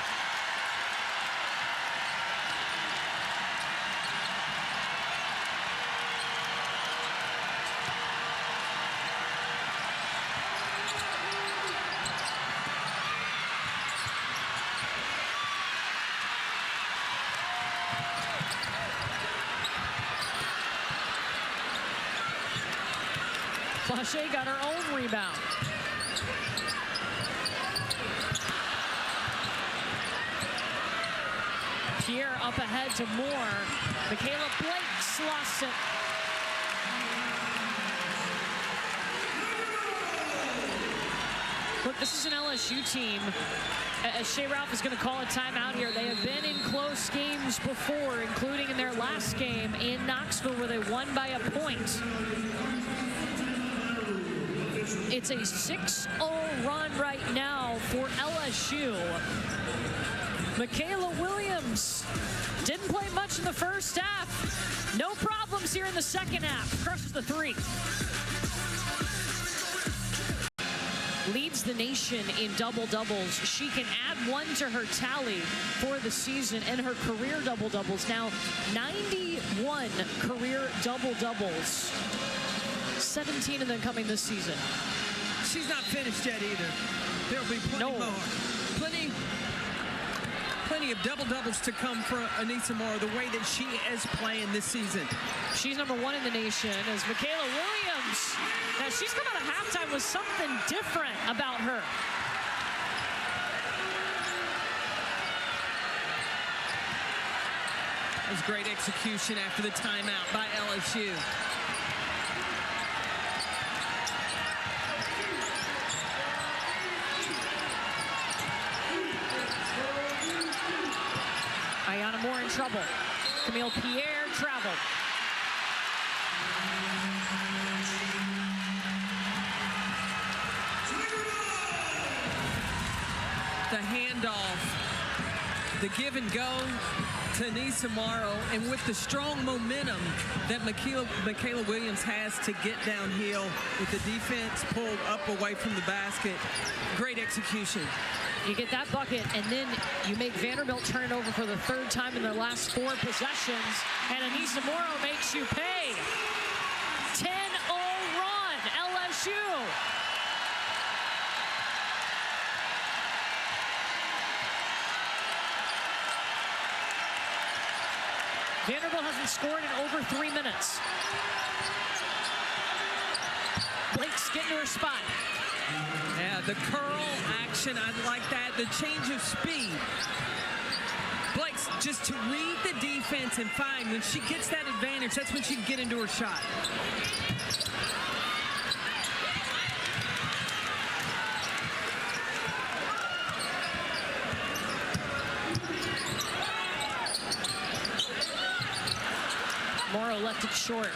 Flau'jae got her own rebound. Pierre up ahead to Moore. Michaela Blake slots it. Look, this is an LSU team. As Shea Ralph is going to call a timeout here, they have been in close games before, including in their last game in Knoxville where they won by a point. It's a 6-0 run right now for LSU. Michaela Williams didn't play much in the first half. No problems here in the second half. Crushes the three. Leads the nation in double-doubles. She can add one to her tally for the season and her career double-doubles. Now 91 career double-doubles. 17 of them coming this season. She's not finished yet either. There'll be plenty more. Plenty of double-doubles to come for Anissa Moore, the way that she is playing this season. She's #1 in the nation as Michaela Williams. Now she's come out of halftime with something different about her. That was great execution after the timeout by LSU. Ayana Moore in trouble. Camille Pierre traveled. The handoff, the give and go to Anissa Morrow, and with the strong momentum that Michaela Williams has to get downhill with the defense pulled up away from the basket. Great execution. You get that bucket, and then you make Vanderbilt turn it over for the third time in their last 4 possessions, and Anissa Morrow makes you pay. 10-0 run, LSU. Vanderbilt hasn't scored in over 3 minutes. Blake's getting to her spot. Yeah, the curl action, I like that. The change of speed. Blake's just to read the defense and find when she gets that advantage, that's when she can get into her shot. Morrow left it short.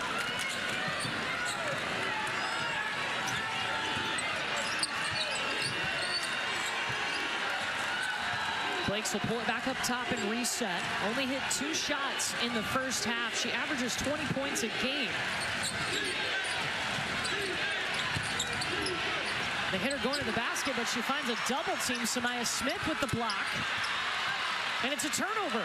Blakes will pull it back up top and reset. Only hit 2 shots in the first half. She averages 20 points a game. The hitter going to the basket, but she finds a double team. Samaya Smith with the block. And it's a turnover.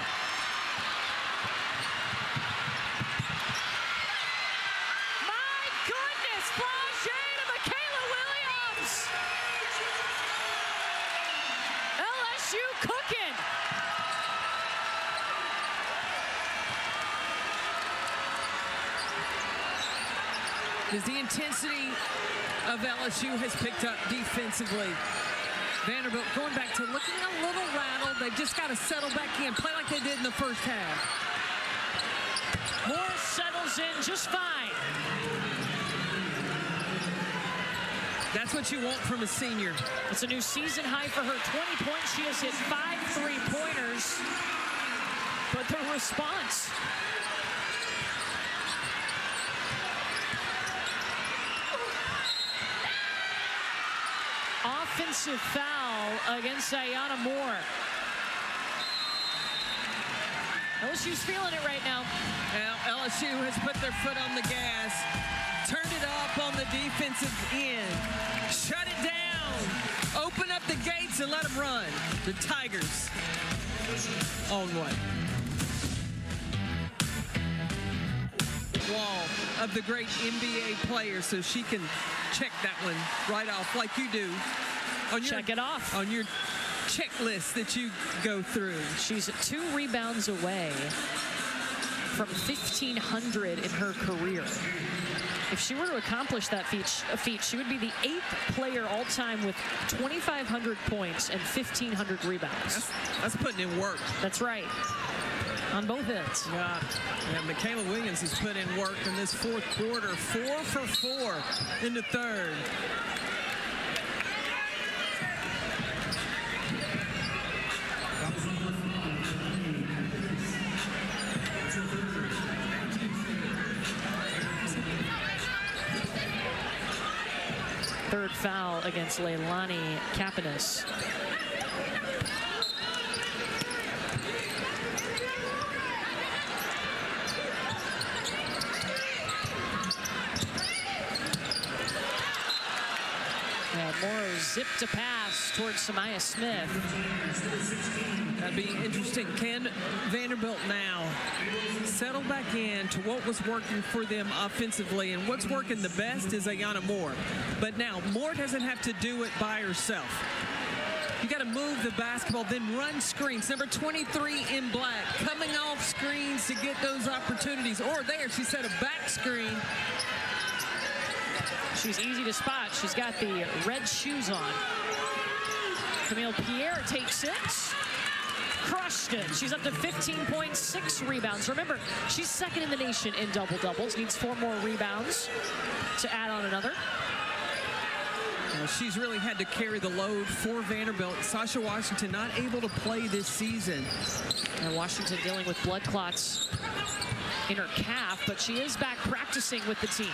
My goodness, Flau'jae to Michaela Williams. LSU cooking. As the intensity of LSU has picked up defensively, Vanderbilt going back to looking a little rattled. They've just got to settle back in, play like they did in the first half. Moore settles in just fine. That's what you want from a senior. It's a new season high for her. 20 points. She has hit 5 3-pointers. But the response. Offensive foul against Ayanna Moore. LSU's feeling it right now. Now, LSU has put their foot on the gas, turned it up on the defensive end, shut it down, open up the gates and let them run. The Tigers on what? Wall of the great NBA player, so she can check that one right off like you do on your, check it off on your checklist that you go through. She's 2 rebounds away from 1,500 in her career. If she were to accomplish that feat, she would be the 8th player all-time with 2,500 points and 1,500 rebounds. That's putting in work. That's right. On both ends. Yeah, Michaela Williams has put in work in this fourth quarter. 4 for 4 in the third. Third foul against Leilani Kapanis. Morrow zipped a pass towards Samaya Smith. That'd be interesting. Can Vanderbilt now settle back in to what was working for them offensively? And what's working the best is Ayanna Moore. But now, Moore doesn't have to do it by herself. You got to move the basketball, then run screens. Number 23 in black, coming off screens to get those opportunities. Or there, she set a back screen. She's easy to spot. She's got the red shoes on. Camille Pierre takes it. Crushed it. She's up to 15.6 rebounds. Remember, she's second in the nation in double-doubles. Needs 4 more rebounds to add on another. Well, she's really had to carry the load for Vanderbilt. Sasha Washington not able to play this season. And Washington dealing with blood clots in her calf, but she is back practicing with the team.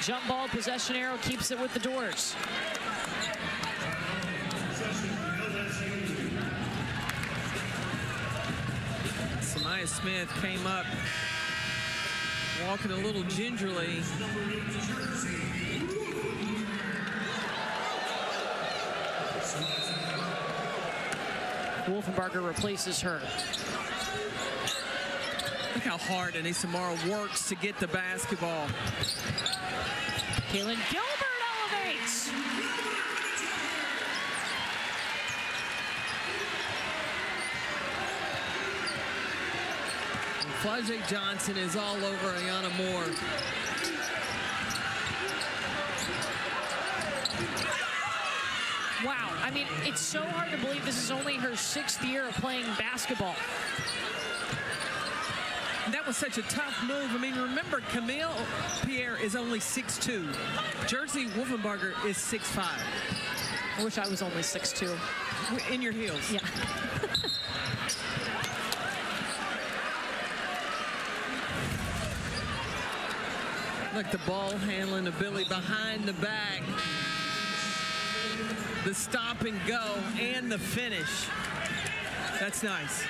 Jump ball, possession arrow, keeps it with the Doors. Samaya Smith came up walking a little gingerly. Wolfenbarger replaces her. Look how hard Anissa Morrow works to get the basketball. Kaylin Gilbert elevates. Flau'jae Johnson is all over Ayanna Moore. Wow, I mean, it's so hard to believe this is only her 6th year of playing basketball. That was such a tough move. I mean, remember, Camille Pierre is only 6'2". Jersey Wolfenbarger is 6'5". I wish I was only 6'2". In your heels. Yeah. Look, the ball handling ability behind the back. The stop and go and the finish. That's nice.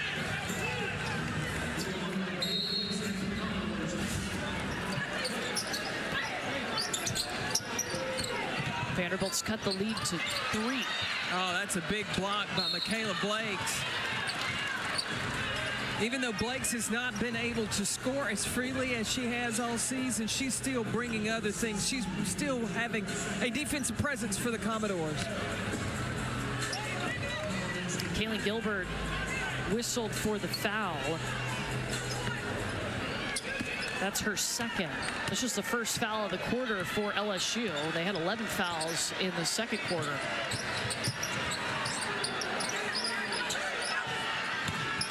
Vanderbilt's cut the lead to 3. Oh, that's a big block by Michaela Blakes. Even though Blakes has not been able to score as freely as she has all season, she's still bringing other things. She's still having a defensive presence for the Commodores. Kaylin Gilbert whistled for the foul. That's her second. This is the first foul of the quarter for LSU. They had 11 fouls in the second quarter.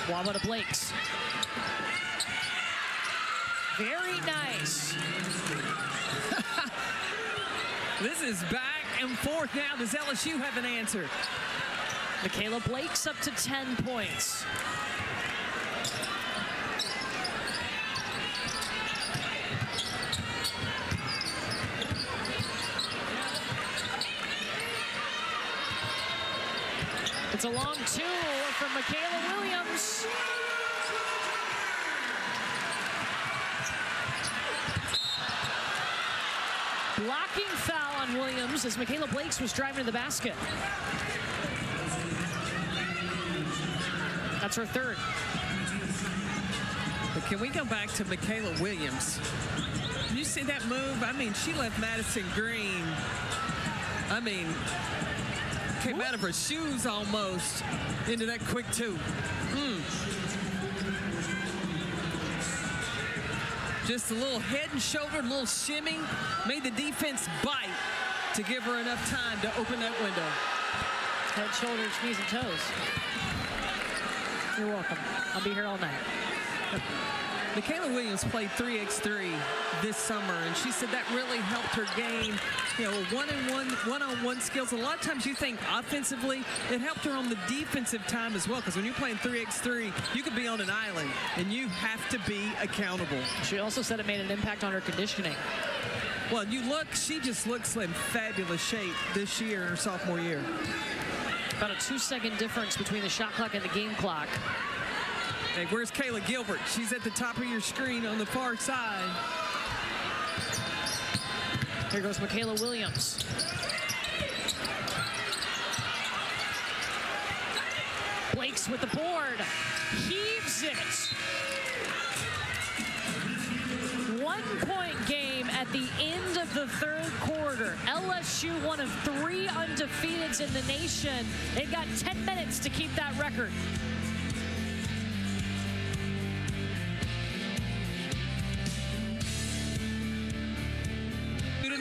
Wabata Blakes. Very nice. This is back and forth now. Does LSU have an answer? Michaela Blakes up to 10 points. It's a long 2 from Michaela Williams. Blocking foul on Williams as Michaela Blakes was driving to the basket. That's her third. But can we go back to Michaela Williams? You see that move? I mean, she left Madison Green. I mean, came out of her shoes almost into that quick 2. Just a little head and shoulder, a little shimmy, made the defense bite to give her enough time to open that window. Head, shoulders, knees, and toes. You're welcome. I'll be here all night. Michaela Williams played 3x3 this summer, and she said that really helped her gain, one-on-one skills. A lot of times you think offensively, it helped her on the defensive time as well, because when you're playing 3x3, you could be on an island, and you have to be accountable. She also said it made an impact on her conditioning. Well, she just looks in fabulous shape this year, her sophomore year. About a 2-second difference between the shot clock and the game clock. Hey, where's Kayla Gilbert? She's at the top of your screen on the far side. Here goes Michaela Williams. Blakes with the board. Heaves it. 1-point game at the end of the third quarter. LSU, one of 3 undefeateds in the nation. They've got 10 minutes to keep that record.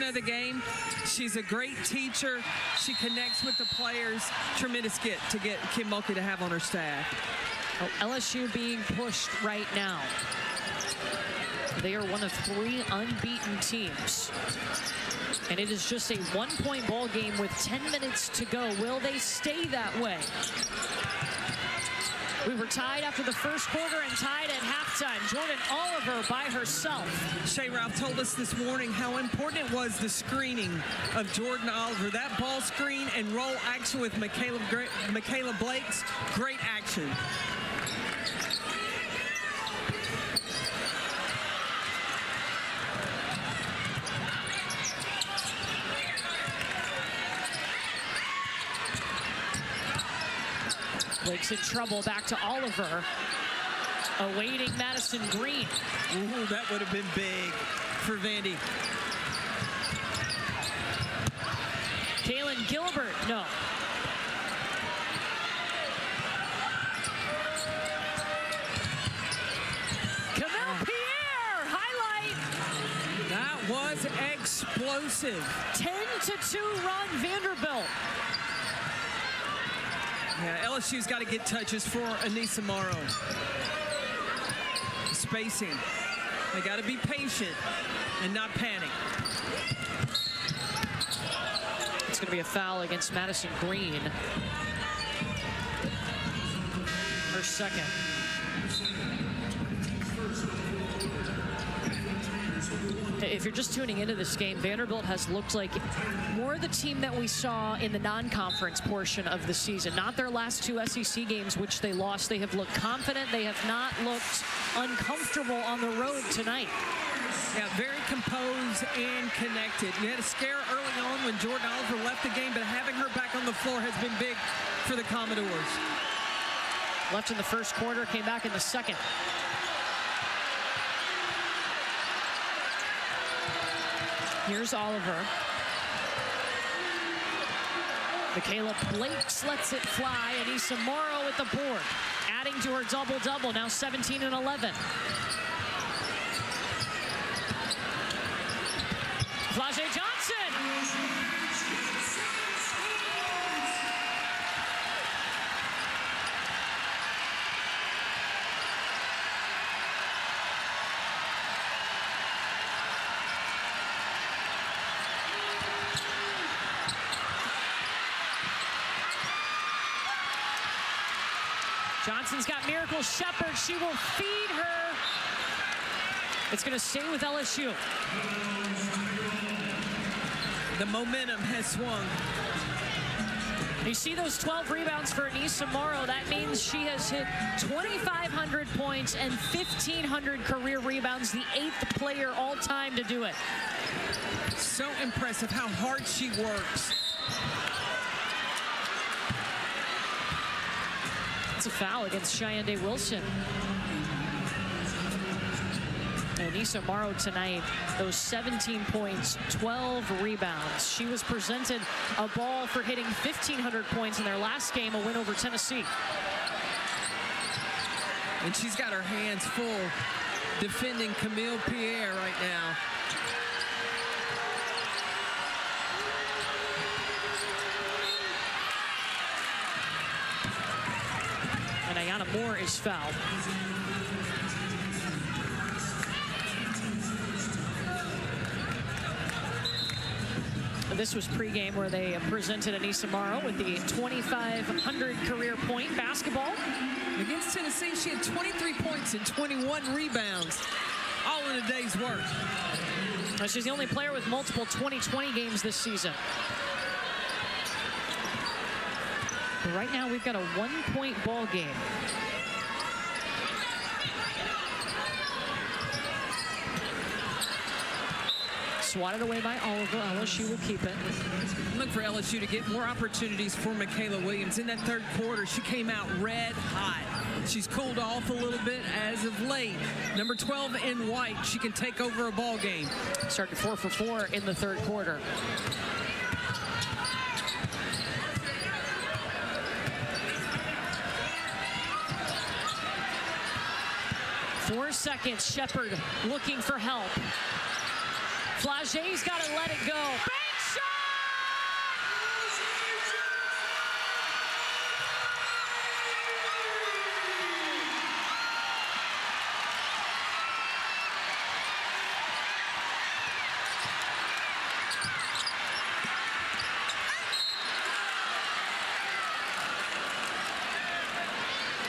Of the game, she's a great teacher. She connects with the players. Tremendous get to get Kim Mulkey to have on her staff. Oh, LSU being pushed right now. They are one of 3 unbeaten teams. And it is just a 1-point ball game with 10 minutes to go. Will they stay that way? We were tied after the first quarter and tied at halftime. Jordan Oliver by herself. Shay Ralph told us this morning how important it was, the screening of Jordan Oliver. That ball screen and roll action with Michaela Blakes, great action. Blake's in trouble, back to Oliver. Awaiting Madison Green. Ooh, that would have been big for Vandy. Kaylin Gilbert, no. Camille Pierre, highlight. That was explosive. 10-2 run, Vanderbilt. Yeah, LSU's got to get touches for Anissa Morrow. Spacing. They got to be patient and not panic. It's going to be a foul against Madison Green. Her second. If you're just tuning into this game, Vanderbilt has looked like more the team that we saw in the non-conference portion of the season. Not their last 2 SEC games, which they lost. They have looked confident. They have not looked uncomfortable on the road tonight. Yeah, very composed and connected. You had a scare early on when Jordan Oliver left the game, but having her back on the floor has been big for the Commodores. Left in the first quarter, came back in the second. Here's Oliver. Michaela Blakes lets it fly, and Issa Morrow with the board, adding to her double-double, now 17 and 11. Flau'jae Johnson. Johnson's got Miracle Shepherd. She will feed her. It's going to stay with LSU. The momentum has swung. You see those 12 rebounds for Issa Morrow. That means she has hit 2,500 points and 1,500 career rebounds, the 8th player all time to do it. So impressive how hard she works. It's a foul against Cheyenne Day Wilson. And Issa Morrow tonight, those 17 points, 12 rebounds. She was presented a ball for hitting 1,500 points in their last game, a win over Tennessee. And she's got her hands full defending Camille Pierre right now. And Ayanna Moore is fouled. This was pregame where they presented Issa Morrow with the 2,500 career point basketball. Against Tennessee, she had 23 points and 21 rebounds, all in a day's work. She's the only player with multiple 2020 games this season. But right now, we've got a 1-point ball game. Swatted away by Oliver. LSU will keep it. Look for LSU to get more opportunities for Michaela Williams. In that third quarter, she came out red hot. She's cooled off a little bit as of late. Number 12 in white, she can take over a ball game. Started 4 for 4 in the third quarter. Four seconds, Shepherd looking for help. Flau'jae's got to let it go. Bank shot!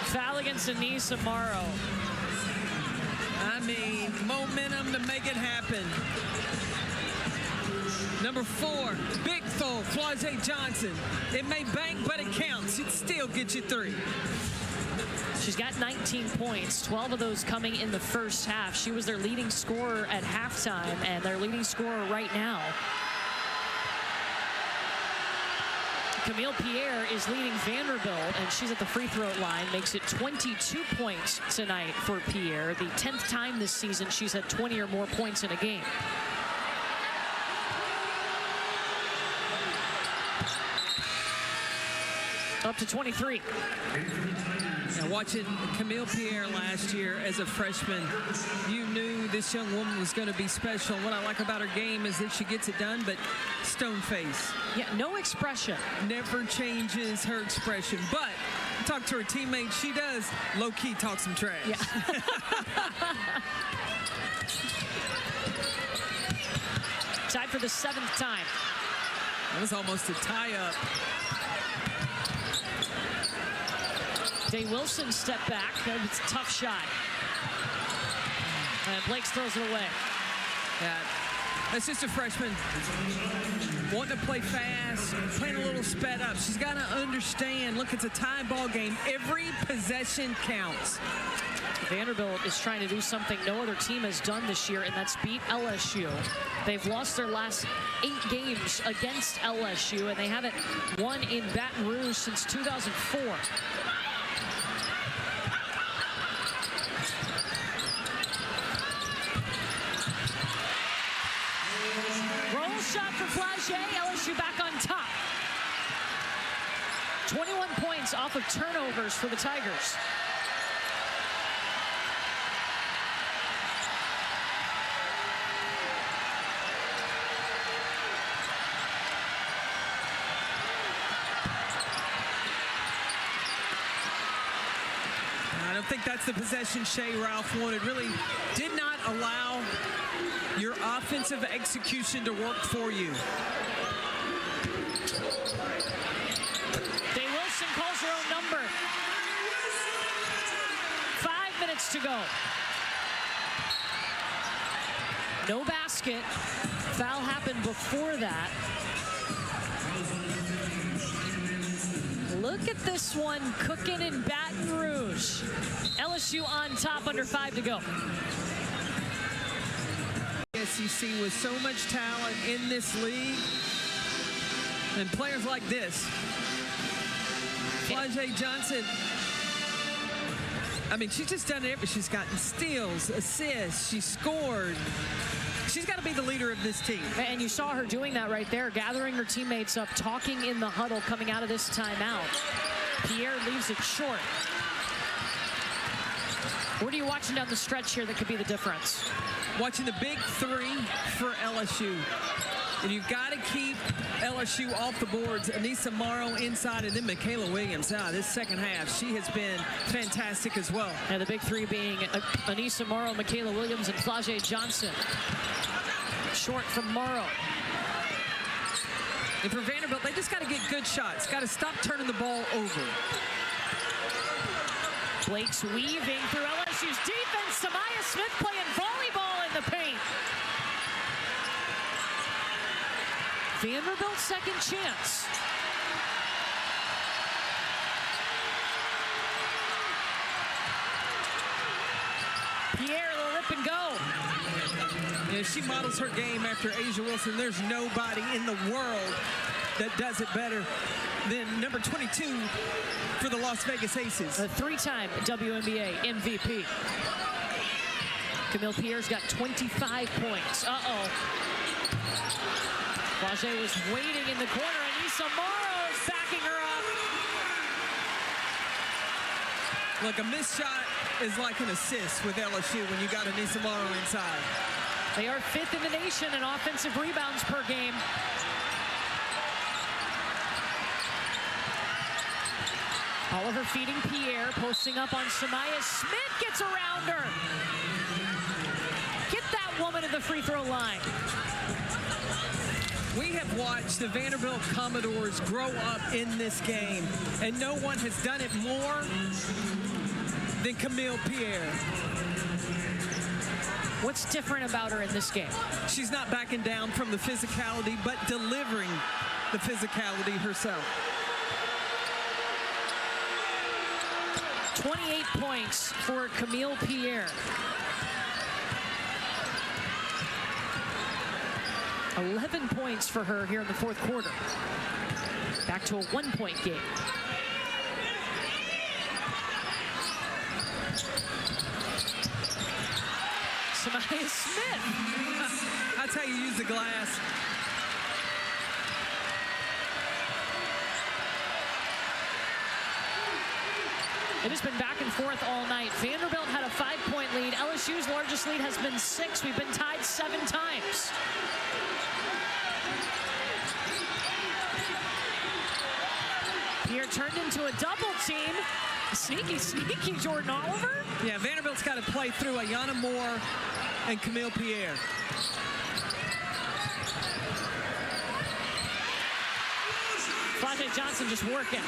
Foul against Issa Morrow. I mean, momentum to make it happen. Number 4, big throw, Flau'jae Johnson. It may bank, but it counts. It still gets you 3. She's got 19 points, 12 of those coming in the first half. She was their leading scorer at halftime and their leading scorer right now. Camille Pierre is leading Vanderbilt, and she's at the free throw line. Makes it 22 points tonight for Pierre. The 10th time this season she's had 20 or more points in a game. Up to 23. Now, watching Camille Pierre last year as a freshman, you knew this young woman was going to be special. And what I like about her game is that she gets it done, but stone face. Yeah, no expression. Never changes her expression. But talk to her teammates, she does low-key talk some trash. Yeah. Tied for the 7th time. That was almost a tie-up. Day Wilson step back. That was a tough shot. And Blakes throws it away. Yeah, that's just a freshman wanting to play fast, playing a little sped up. She's got to understand, look, it's a tie ball game. Every possession counts. Vanderbilt is trying to do something no other team has done this year, and that's beat LSU. They've lost their last 8 games against LSU, and they haven't won in Baton Rouge since 2004. Roll shot for Flagey. LSU back on top. 21 points off of turnovers for the Tigers. I don't think that's the possession Shea Ralph wanted. Really did not allow your offensive execution to work for you. Day Wilson calls her own number. 5 minutes to go. No basket. Foul happened before that. Look at this one cooking in Baton Rouge. LSU on top, under 5 to go. SEC with so much talent in this league, and players like this. Flagey Johnson, I mean, she's just done it. She's gotten steals, assists, she scored. She's got to be the leader of this team. And you saw her doing that right there, gathering her teammates up, talking in the huddle coming out of this timeout. Pierre leaves it short. What are you watching down the stretch here that could be the difference? Watching the big 3 for LSU. And you've got to keep LSU off the boards. Anissa Morrow inside, and then Michaela Williams. This second half, she has been fantastic as well. And the big 3 being Anissa Morrow, Michaela Williams, and Flagey Johnson. Short from Morrow. And for Vanderbilt, they just got to get good shots. Got to stop turning the ball over. Blake's weaving through LSU's defense. Samaya Smith playing volleyball in the paint. Vanderbilt's second chance. Pierre, the rip and go. Yeah, she models her game after Asia Wilson. There's nobody in the world that does it better than number 22 for the Las Vegas Aces. A 3-time WNBA MVP. Camille Pierre's got 25 points. Uh-oh. Flagey was waiting in the corner, and Anissa Morrow is backing her up. Look, a missed shot is like an assist with LSU when you got Anissa Morrow inside. They are 5th in the nation in offensive rebounds per game. Oliver feeding Pierre, posting up on Samaya Smith, gets around her. Get that woman in the free throw line. We have watched the Vanderbilt Commodores grow up in this game, and no one has done it more than Camille Pierre. What's different about her in this game? She's not backing down from the physicality, but delivering the physicality herself. 28 points for Camille Pierre. 11 points for her here in the 4th quarter. Back to a 1-point game. Samaya Smith. That's how you use the glass. It has been back and forth all night. Vanderbilt had a 5-point lead. LSU's largest lead has been 6. We've been tied 7 times. Pierre turned into a double team. Sneaky, sneaky Jordan Oliver. Yeah, Vanderbilt's got to play through Ayanna Moore and Camille Pierre. Flagey Johnson just working.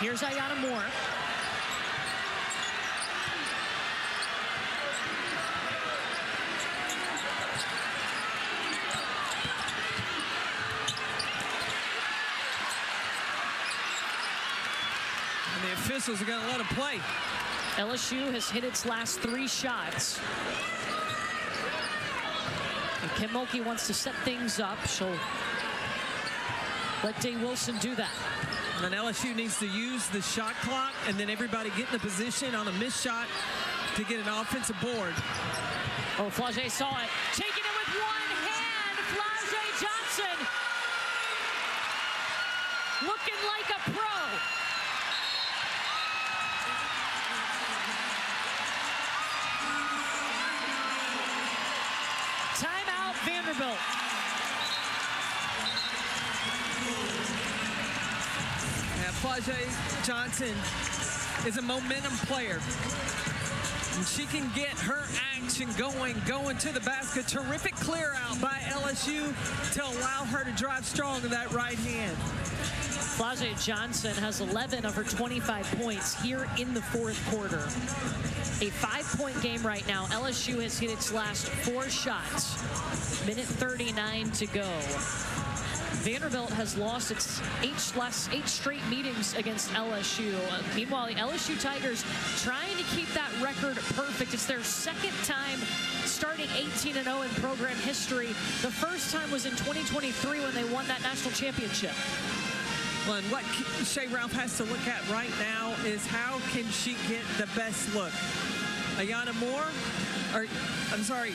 Here's Ayanna Moore. And the officials are going to let him play. LSU has hit its last 3 shots. And Kim Mulkey wants to set things up. She'll let Day Wilson do that. And LSU needs to use the shot clock and then everybody get in the position on a missed shot to get an offensive board. Oh, Flau'jae saw it. Taking it with one hand. Flau'jae Johnson. Looking like a pro. Timeout, Vanderbilt. Flau'jae Johnson is a momentum player. And she can get her action going to the basket. Terrific clear out by LSU to allow her to drive strong in that right hand. Flau'jae Johnson has 11 of her 25 points here in the 4th quarter. A 5-point game right now. LSU has hit its last 4 shots. Minute 39 to go. Vanderbilt has lost its 8 straight meetings against LSU. Meanwhile, the LSU Tigers trying to keep that record perfect. It's their 2nd time starting 18-0 in program history. The first time was in 2023 when they won that national championship. Well, and what Shea Ralph has to look at right now is how can she get the best look. Ayana Moore, or I'm sorry.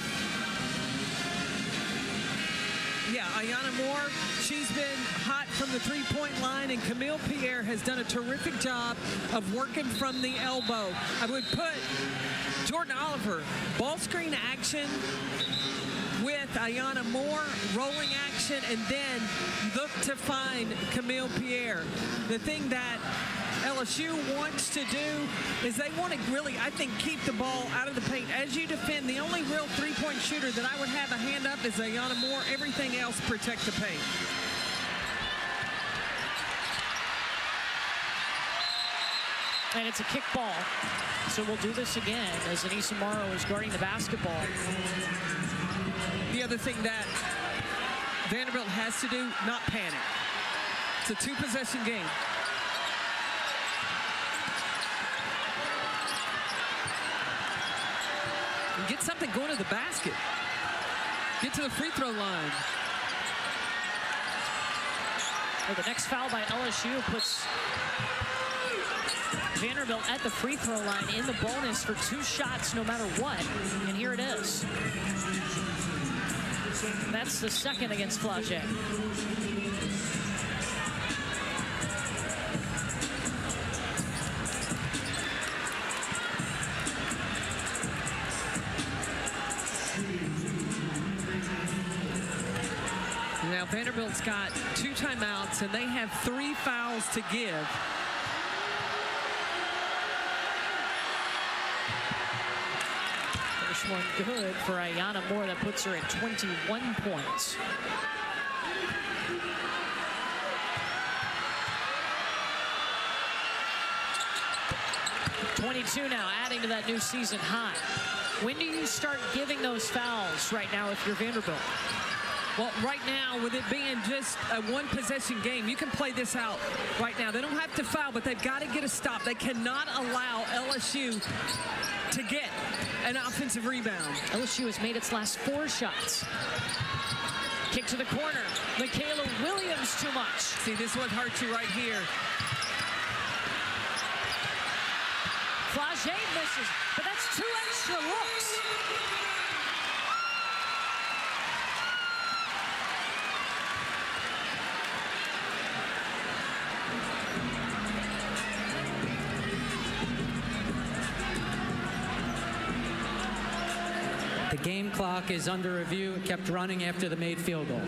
Yeah, Ayana Moore, she's been hot from the 3-point line, and Camille Pierre has done a terrific job of working from the elbow. I would put Jordan Oliver, ball screen action with Ayana Moore, rolling action, and then look to find Camille Pierre. The thing that LSU wants to do is they want to really, I think, keep the ball out of the paint. As you defend, the only real 3-point shooter that I would have a hand up is Ayana Moore. Everything else, protect the paint. And it's a kick ball. So we'll do this again as Anissa Morrow is guarding the basketball. The other thing that Vanderbilt has to do, not panic. It's a 2-possession game. And get something going to the basket. Get to the free throw line. Well, the next foul by LSU puts Vanderbilt at the free throw line in the bonus for 2 shots no matter what. And here it is. That's the 2nd against Flau'jae. Now Vanderbilt's got 2 timeouts and they have 3 fouls to give. First one good for Ayana Moore. That puts her at 21 points. .22 now, adding to that new season high. When do you start giving those fouls right now if you're Vanderbilt? Well, right now, with it being just a 1-possession game, you can play this out right now. They don't have to foul, but they've got to get a stop. They cannot allow LSU to get an offensive rebound. LSU has made its last 4 shots. Kick to the corner. Michaela Williams too much. See, this one hurts you right here. Flau'jae misses, but that's 2 extra looks. The game clock is under review. It kept running after the made field goal.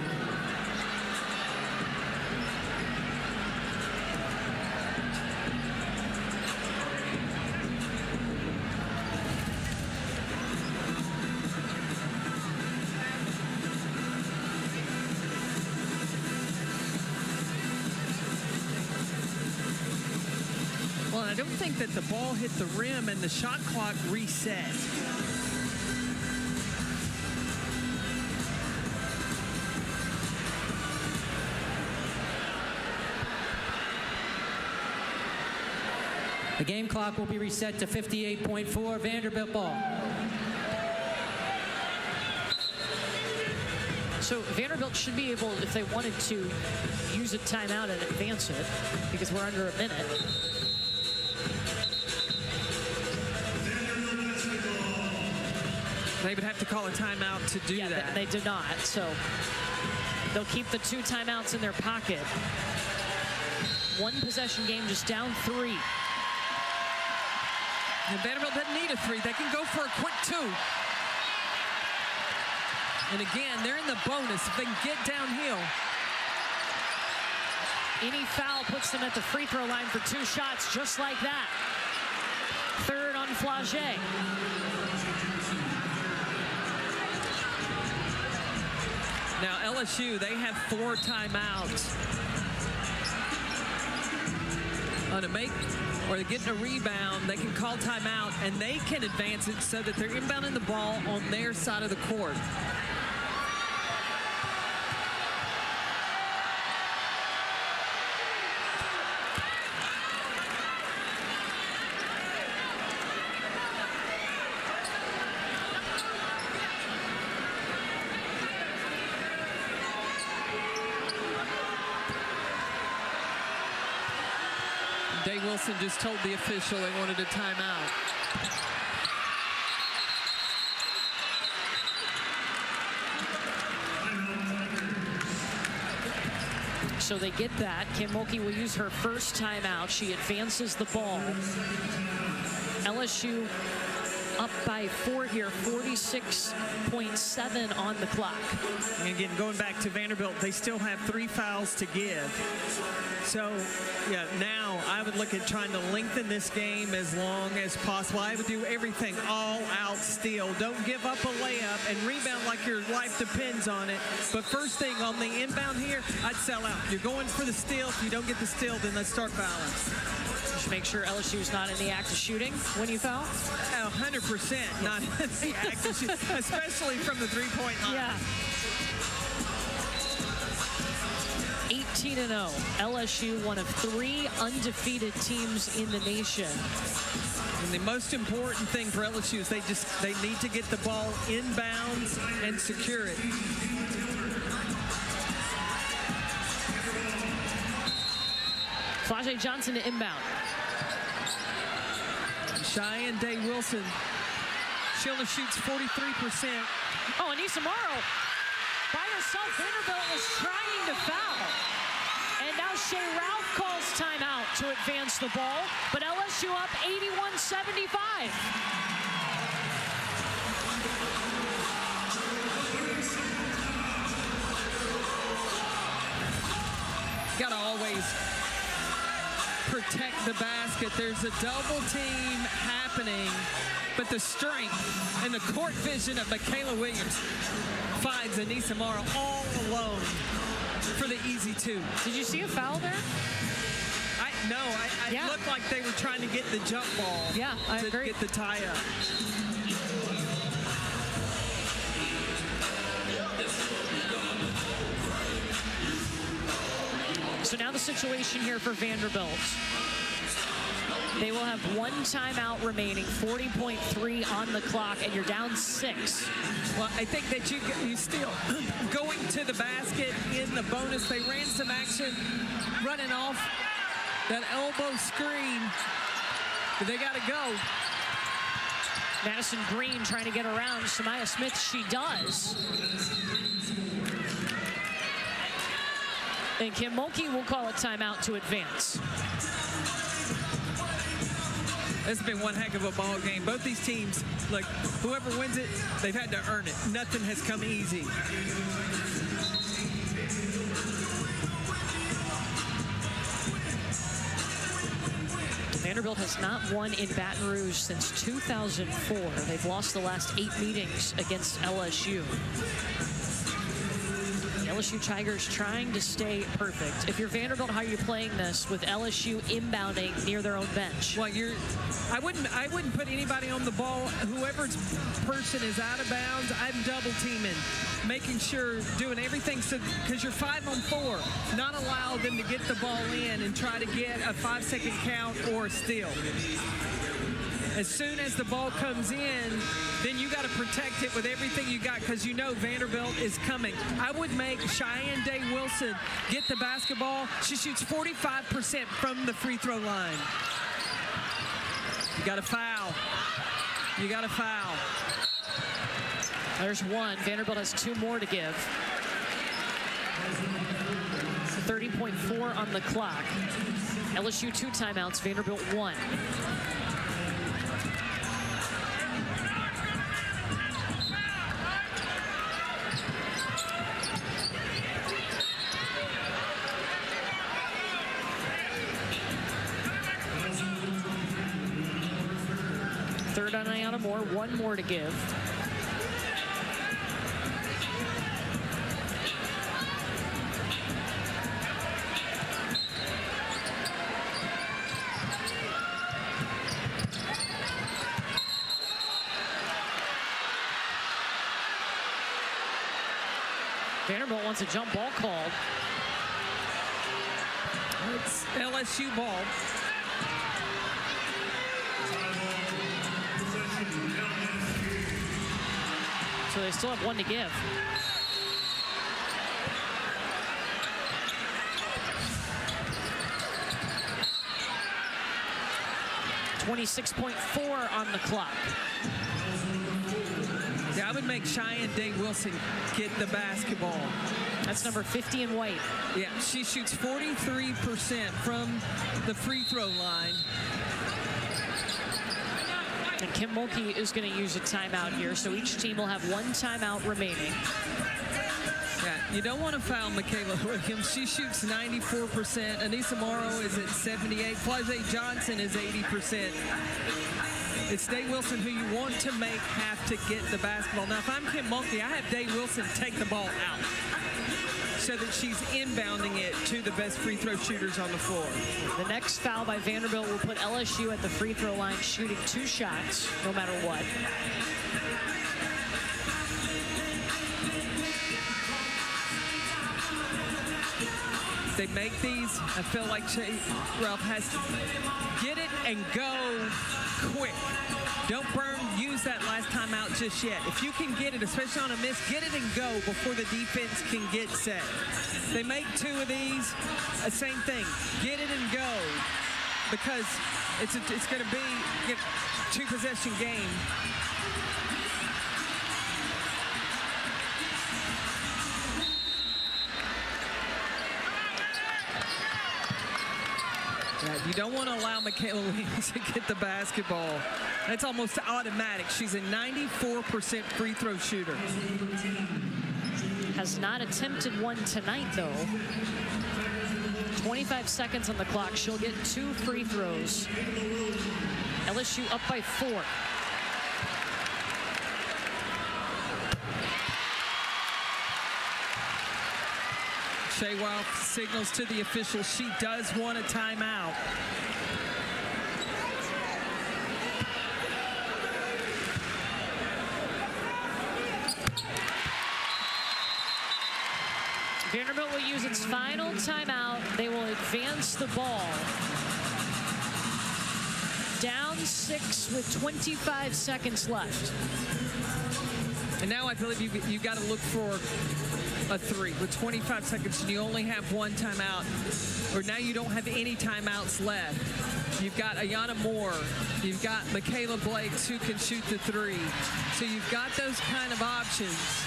Well, I don't think that the ball hit the rim and the shot clock reset. The game clock will be reset to 58.4, Vanderbilt ball. So Vanderbilt should be able, if they wanted to, use a timeout and advance it, because we're under a minute. They would have to call a timeout to do that. They did not, so they'll keep the 2 timeouts in their pocket. 1 possession game, just down 3. And Vanderbilt doesn't need a 3. They can go for a quick 2. And again, they're in the bonus if they can get downhill. Any foul puts them at the free throw line for 2 shots, just like that. 3rd on Flagey. Now LSU, they have 4 timeouts on a make, or they're getting a rebound. They can call timeout and they can advance it so that they're inbounding the ball on their side of the court. Wilson just told the official they wanted a timeout. So they get that. Kim Mulkey will use her first timeout. She advances the ball. LSU up by 4 here, 46.7 on the clock. And again, going back to Vanderbilt, they still have 3 fouls to give. So, yeah, now I would look at trying to lengthen this game as long as possible. I would do everything all out steal. Don't give up a layup and rebound like your life depends on it. But first thing on the inbound here, I'd sell out. You're going for the steal. If you don't get the steal, then let's start fouling. Just make sure LSU's not in the act of shooting when you foul. 100% not in the act of shooting, especially from the 3-point line. Yeah. 18-0. LSU, one of 3 undefeated teams in the nation. And the most important thing for LSU is they need to get the ball inbounds and secure it. Flagey Johnson to inbound. Cheyenne Day Wilson. She only shoots 43%. Oh, Anissa Morrow by herself. Vanderbilt was trying to foul. And now Shea Ralph calls timeout to advance the ball. But LSU up 81-75. Gotta always protect the basket. There's a double team happening, but the strength and the court vision of Michaela Williams finds Anissa Morrow all alone for the easy 2. Did you see a foul there? No, it looked like they were trying to get the jump ball. Yeah, I agree. Get the tie up. So now the situation here for Vanderbilt. They will have 1 timeout remaining, 40.3 on the clock, and you're down 6. Well, I think that you still going to the basket in the bonus. They ran some action, running off that elbow screen. But they got to go. Madison Green trying to get around Samaya Smith. She does. And Kim Mulkey will call a timeout to advance. It's been one heck of a ball game. Both these teams, like, whoever wins it, they've had to earn it. Nothing has come easy. Vanderbilt has not won in Baton Rouge since 2004. They've lost the last 8 meetings against LSU. The LSU Tigers trying to stay perfect. If you're Vanderbilt, how are you playing this with LSU inbounding near their own bench? Well, I wouldn't put anybody on the ball. Whoever's person is out of bounds, I'm double teaming, making sure, doing everything so because you're 5-on-4, not allow them to get the ball in and try to get a 5-second count or a steal. As soon as the ball comes in, then you got to protect it with everything you got because you know Vanderbilt is coming. I would make Cheyenne Day-Wilson get the basketball. She shoots 45% from the free throw line. You got to foul. You got to foul. There's one. Vanderbilt has 2 more to give. 30.4 on the clock. LSU 2 timeouts, Vanderbilt 1. Third on Ayana Moore, 1 more to give. Vanderbilt wants a jump ball called. It's LSU ball. So they still have 1 to give. .4 on the clock. Yeah, I would make Cheyenne Day-Wilson get the basketball. That's number 50 in white. Yeah, she shoots 43% from the free throw line. And Kim Mulkey is going to use a timeout here, so each team will have 1 timeout remaining. Yeah, you don't want to foul Michaela Williams. She shoots 94%. Anissa Morrow is at 78. Flajay Johnson is 80%. It's Day-Wilson who you want to make have to get the basketball. Now, if I'm Kim Mulkey, I have Day-Wilson take the ball out so that she's inbounding it to the best free throw shooters on the floor. The next foul by Vanderbilt will put LSU at the free throw line shooting 2 shots, no matter what. If they make these, I feel like Ralph has to get it and go quick. Don't use that last time out just yet. If you can get it, especially on a miss, get it and go before the defense can get set. They make 2 of these, same thing. Get it and go because it's going to be a 2-possession game. You don't want to allow Michaela Williams to get the basketball. That's almost automatic. She's a 94% free throw shooter. Has not attempted 1 tonight, though. 25 seconds on the clock. She'll get 2 free throws. LSU up by 4. Shea Wild signals to the officials she does want a timeout. Vanderbilt will use its final timeout. They will advance the ball. Down 6 with 25 seconds left. And now I believe you got to look for a 3 with 25 seconds and you only have 1 timeout, or now you don't have any timeouts left. You've got Ayana Moore, you've got Michaela Blakes who can shoot the 3. So you've got those kind of options.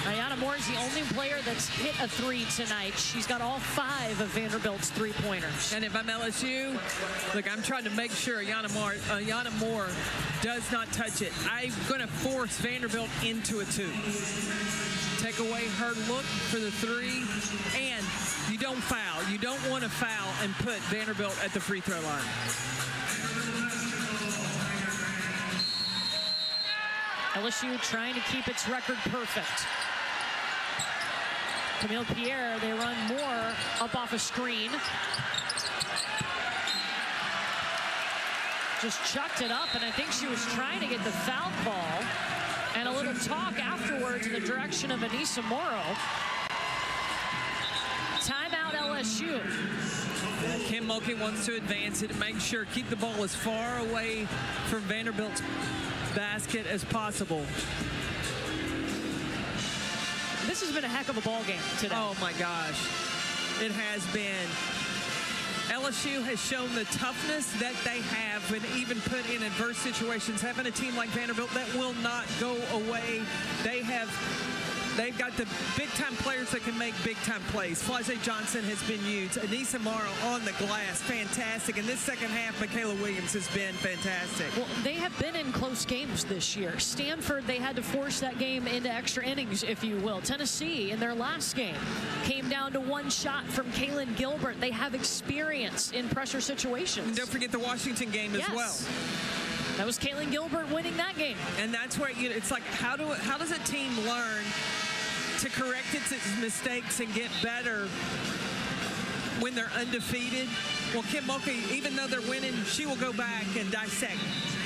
Ayana Moore is the only player that's hit a 3 tonight. She's got all 5 of Vanderbilt's 3-pointers. And if I'm LSU, look, I'm trying to make sure Ayana Moore does not touch it. I'm going to force Vanderbilt into a 2. Take away her look for the 3, and you don't foul. You don't want to foul and put Vanderbilt at the free throw line. LSU trying to keep its record perfect. Camille Pierre, they run more up off a screen. Just chucked it up, and I think she was trying to get the foul call. And a little talk afterwards in the direction of Anissa Morrow. Timeout LSU. Kim Mulkey wants to advance it and make sure, keep the ball as far away from Vanderbilt's basket as possible. This has been a heck of a ball game today. Oh my gosh, it has been. LSU has shown the toughness that they have when even put in adverse situations. Having a team like Vanderbilt that will not go away. They've got the big-time players that can make big-time plays. Flazé Johnson has been huge. Anissa Morrow on the glass, fantastic. And this second half, Michaela Williams has been fantastic. Well, they have been in close games this year. Stanford, they had to force that game into extra innings, if you will. Tennessee, in their last game, came down to one shot from Kaylin Gilbert. They have experience in pressure situations. And don't forget the Washington game as well. That was Kaylin Gilbert winning that game. And that's where it's like, how does a team learn to correct its mistakes and get better when they're undefeated? Well, Kim Mulkey, even though they're winning, she will go back and dissect.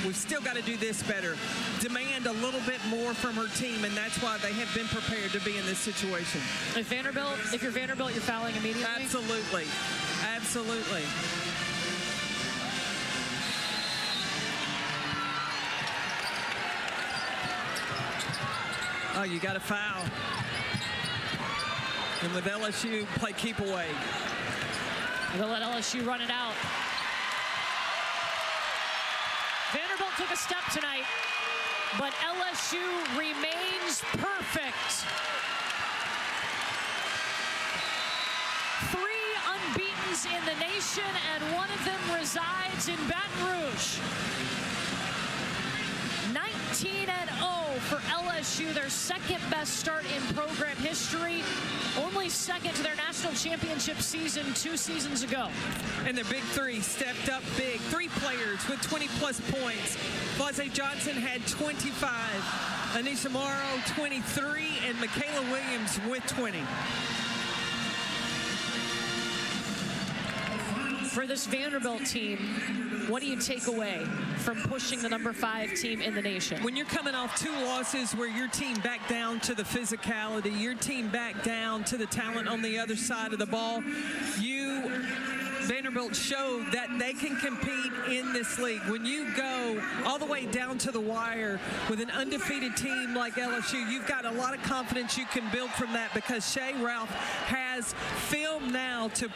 We've still got to do this better. Demand a little bit more from her team, and that's why they have been prepared to be in this situation. If you're Vanderbilt, you're fouling immediately? Absolutely. Absolutely. Oh, you got a foul. And with LSU, play keep away. They'll let LSU run it out. Vanderbilt took a step tonight, but LSU remains perfect. 3 unbeatens in the nation, and one of them resides in Baton Rouge. 19-0 for LSU, their second best start in program history. Only second to their national championship season 2 seasons ago. And their big three stepped up big. 3 players with 20-plus points. Flazé Johnson had 25. Anissa Morrow, 23. And Michaela Williams with 20. For this Vanderbilt team, what do you take away from pushing the number 5 team in the nation? When you're coming off 2 losses where your team backed down to the physicality, your team backed down to the talent on the other side of the ball, Vanderbilt showed that they can compete in this league. When you go all the way down to the wire with an undefeated team like LSU, you've got a lot of confidence you can build from that, because Shea Ralph has film now to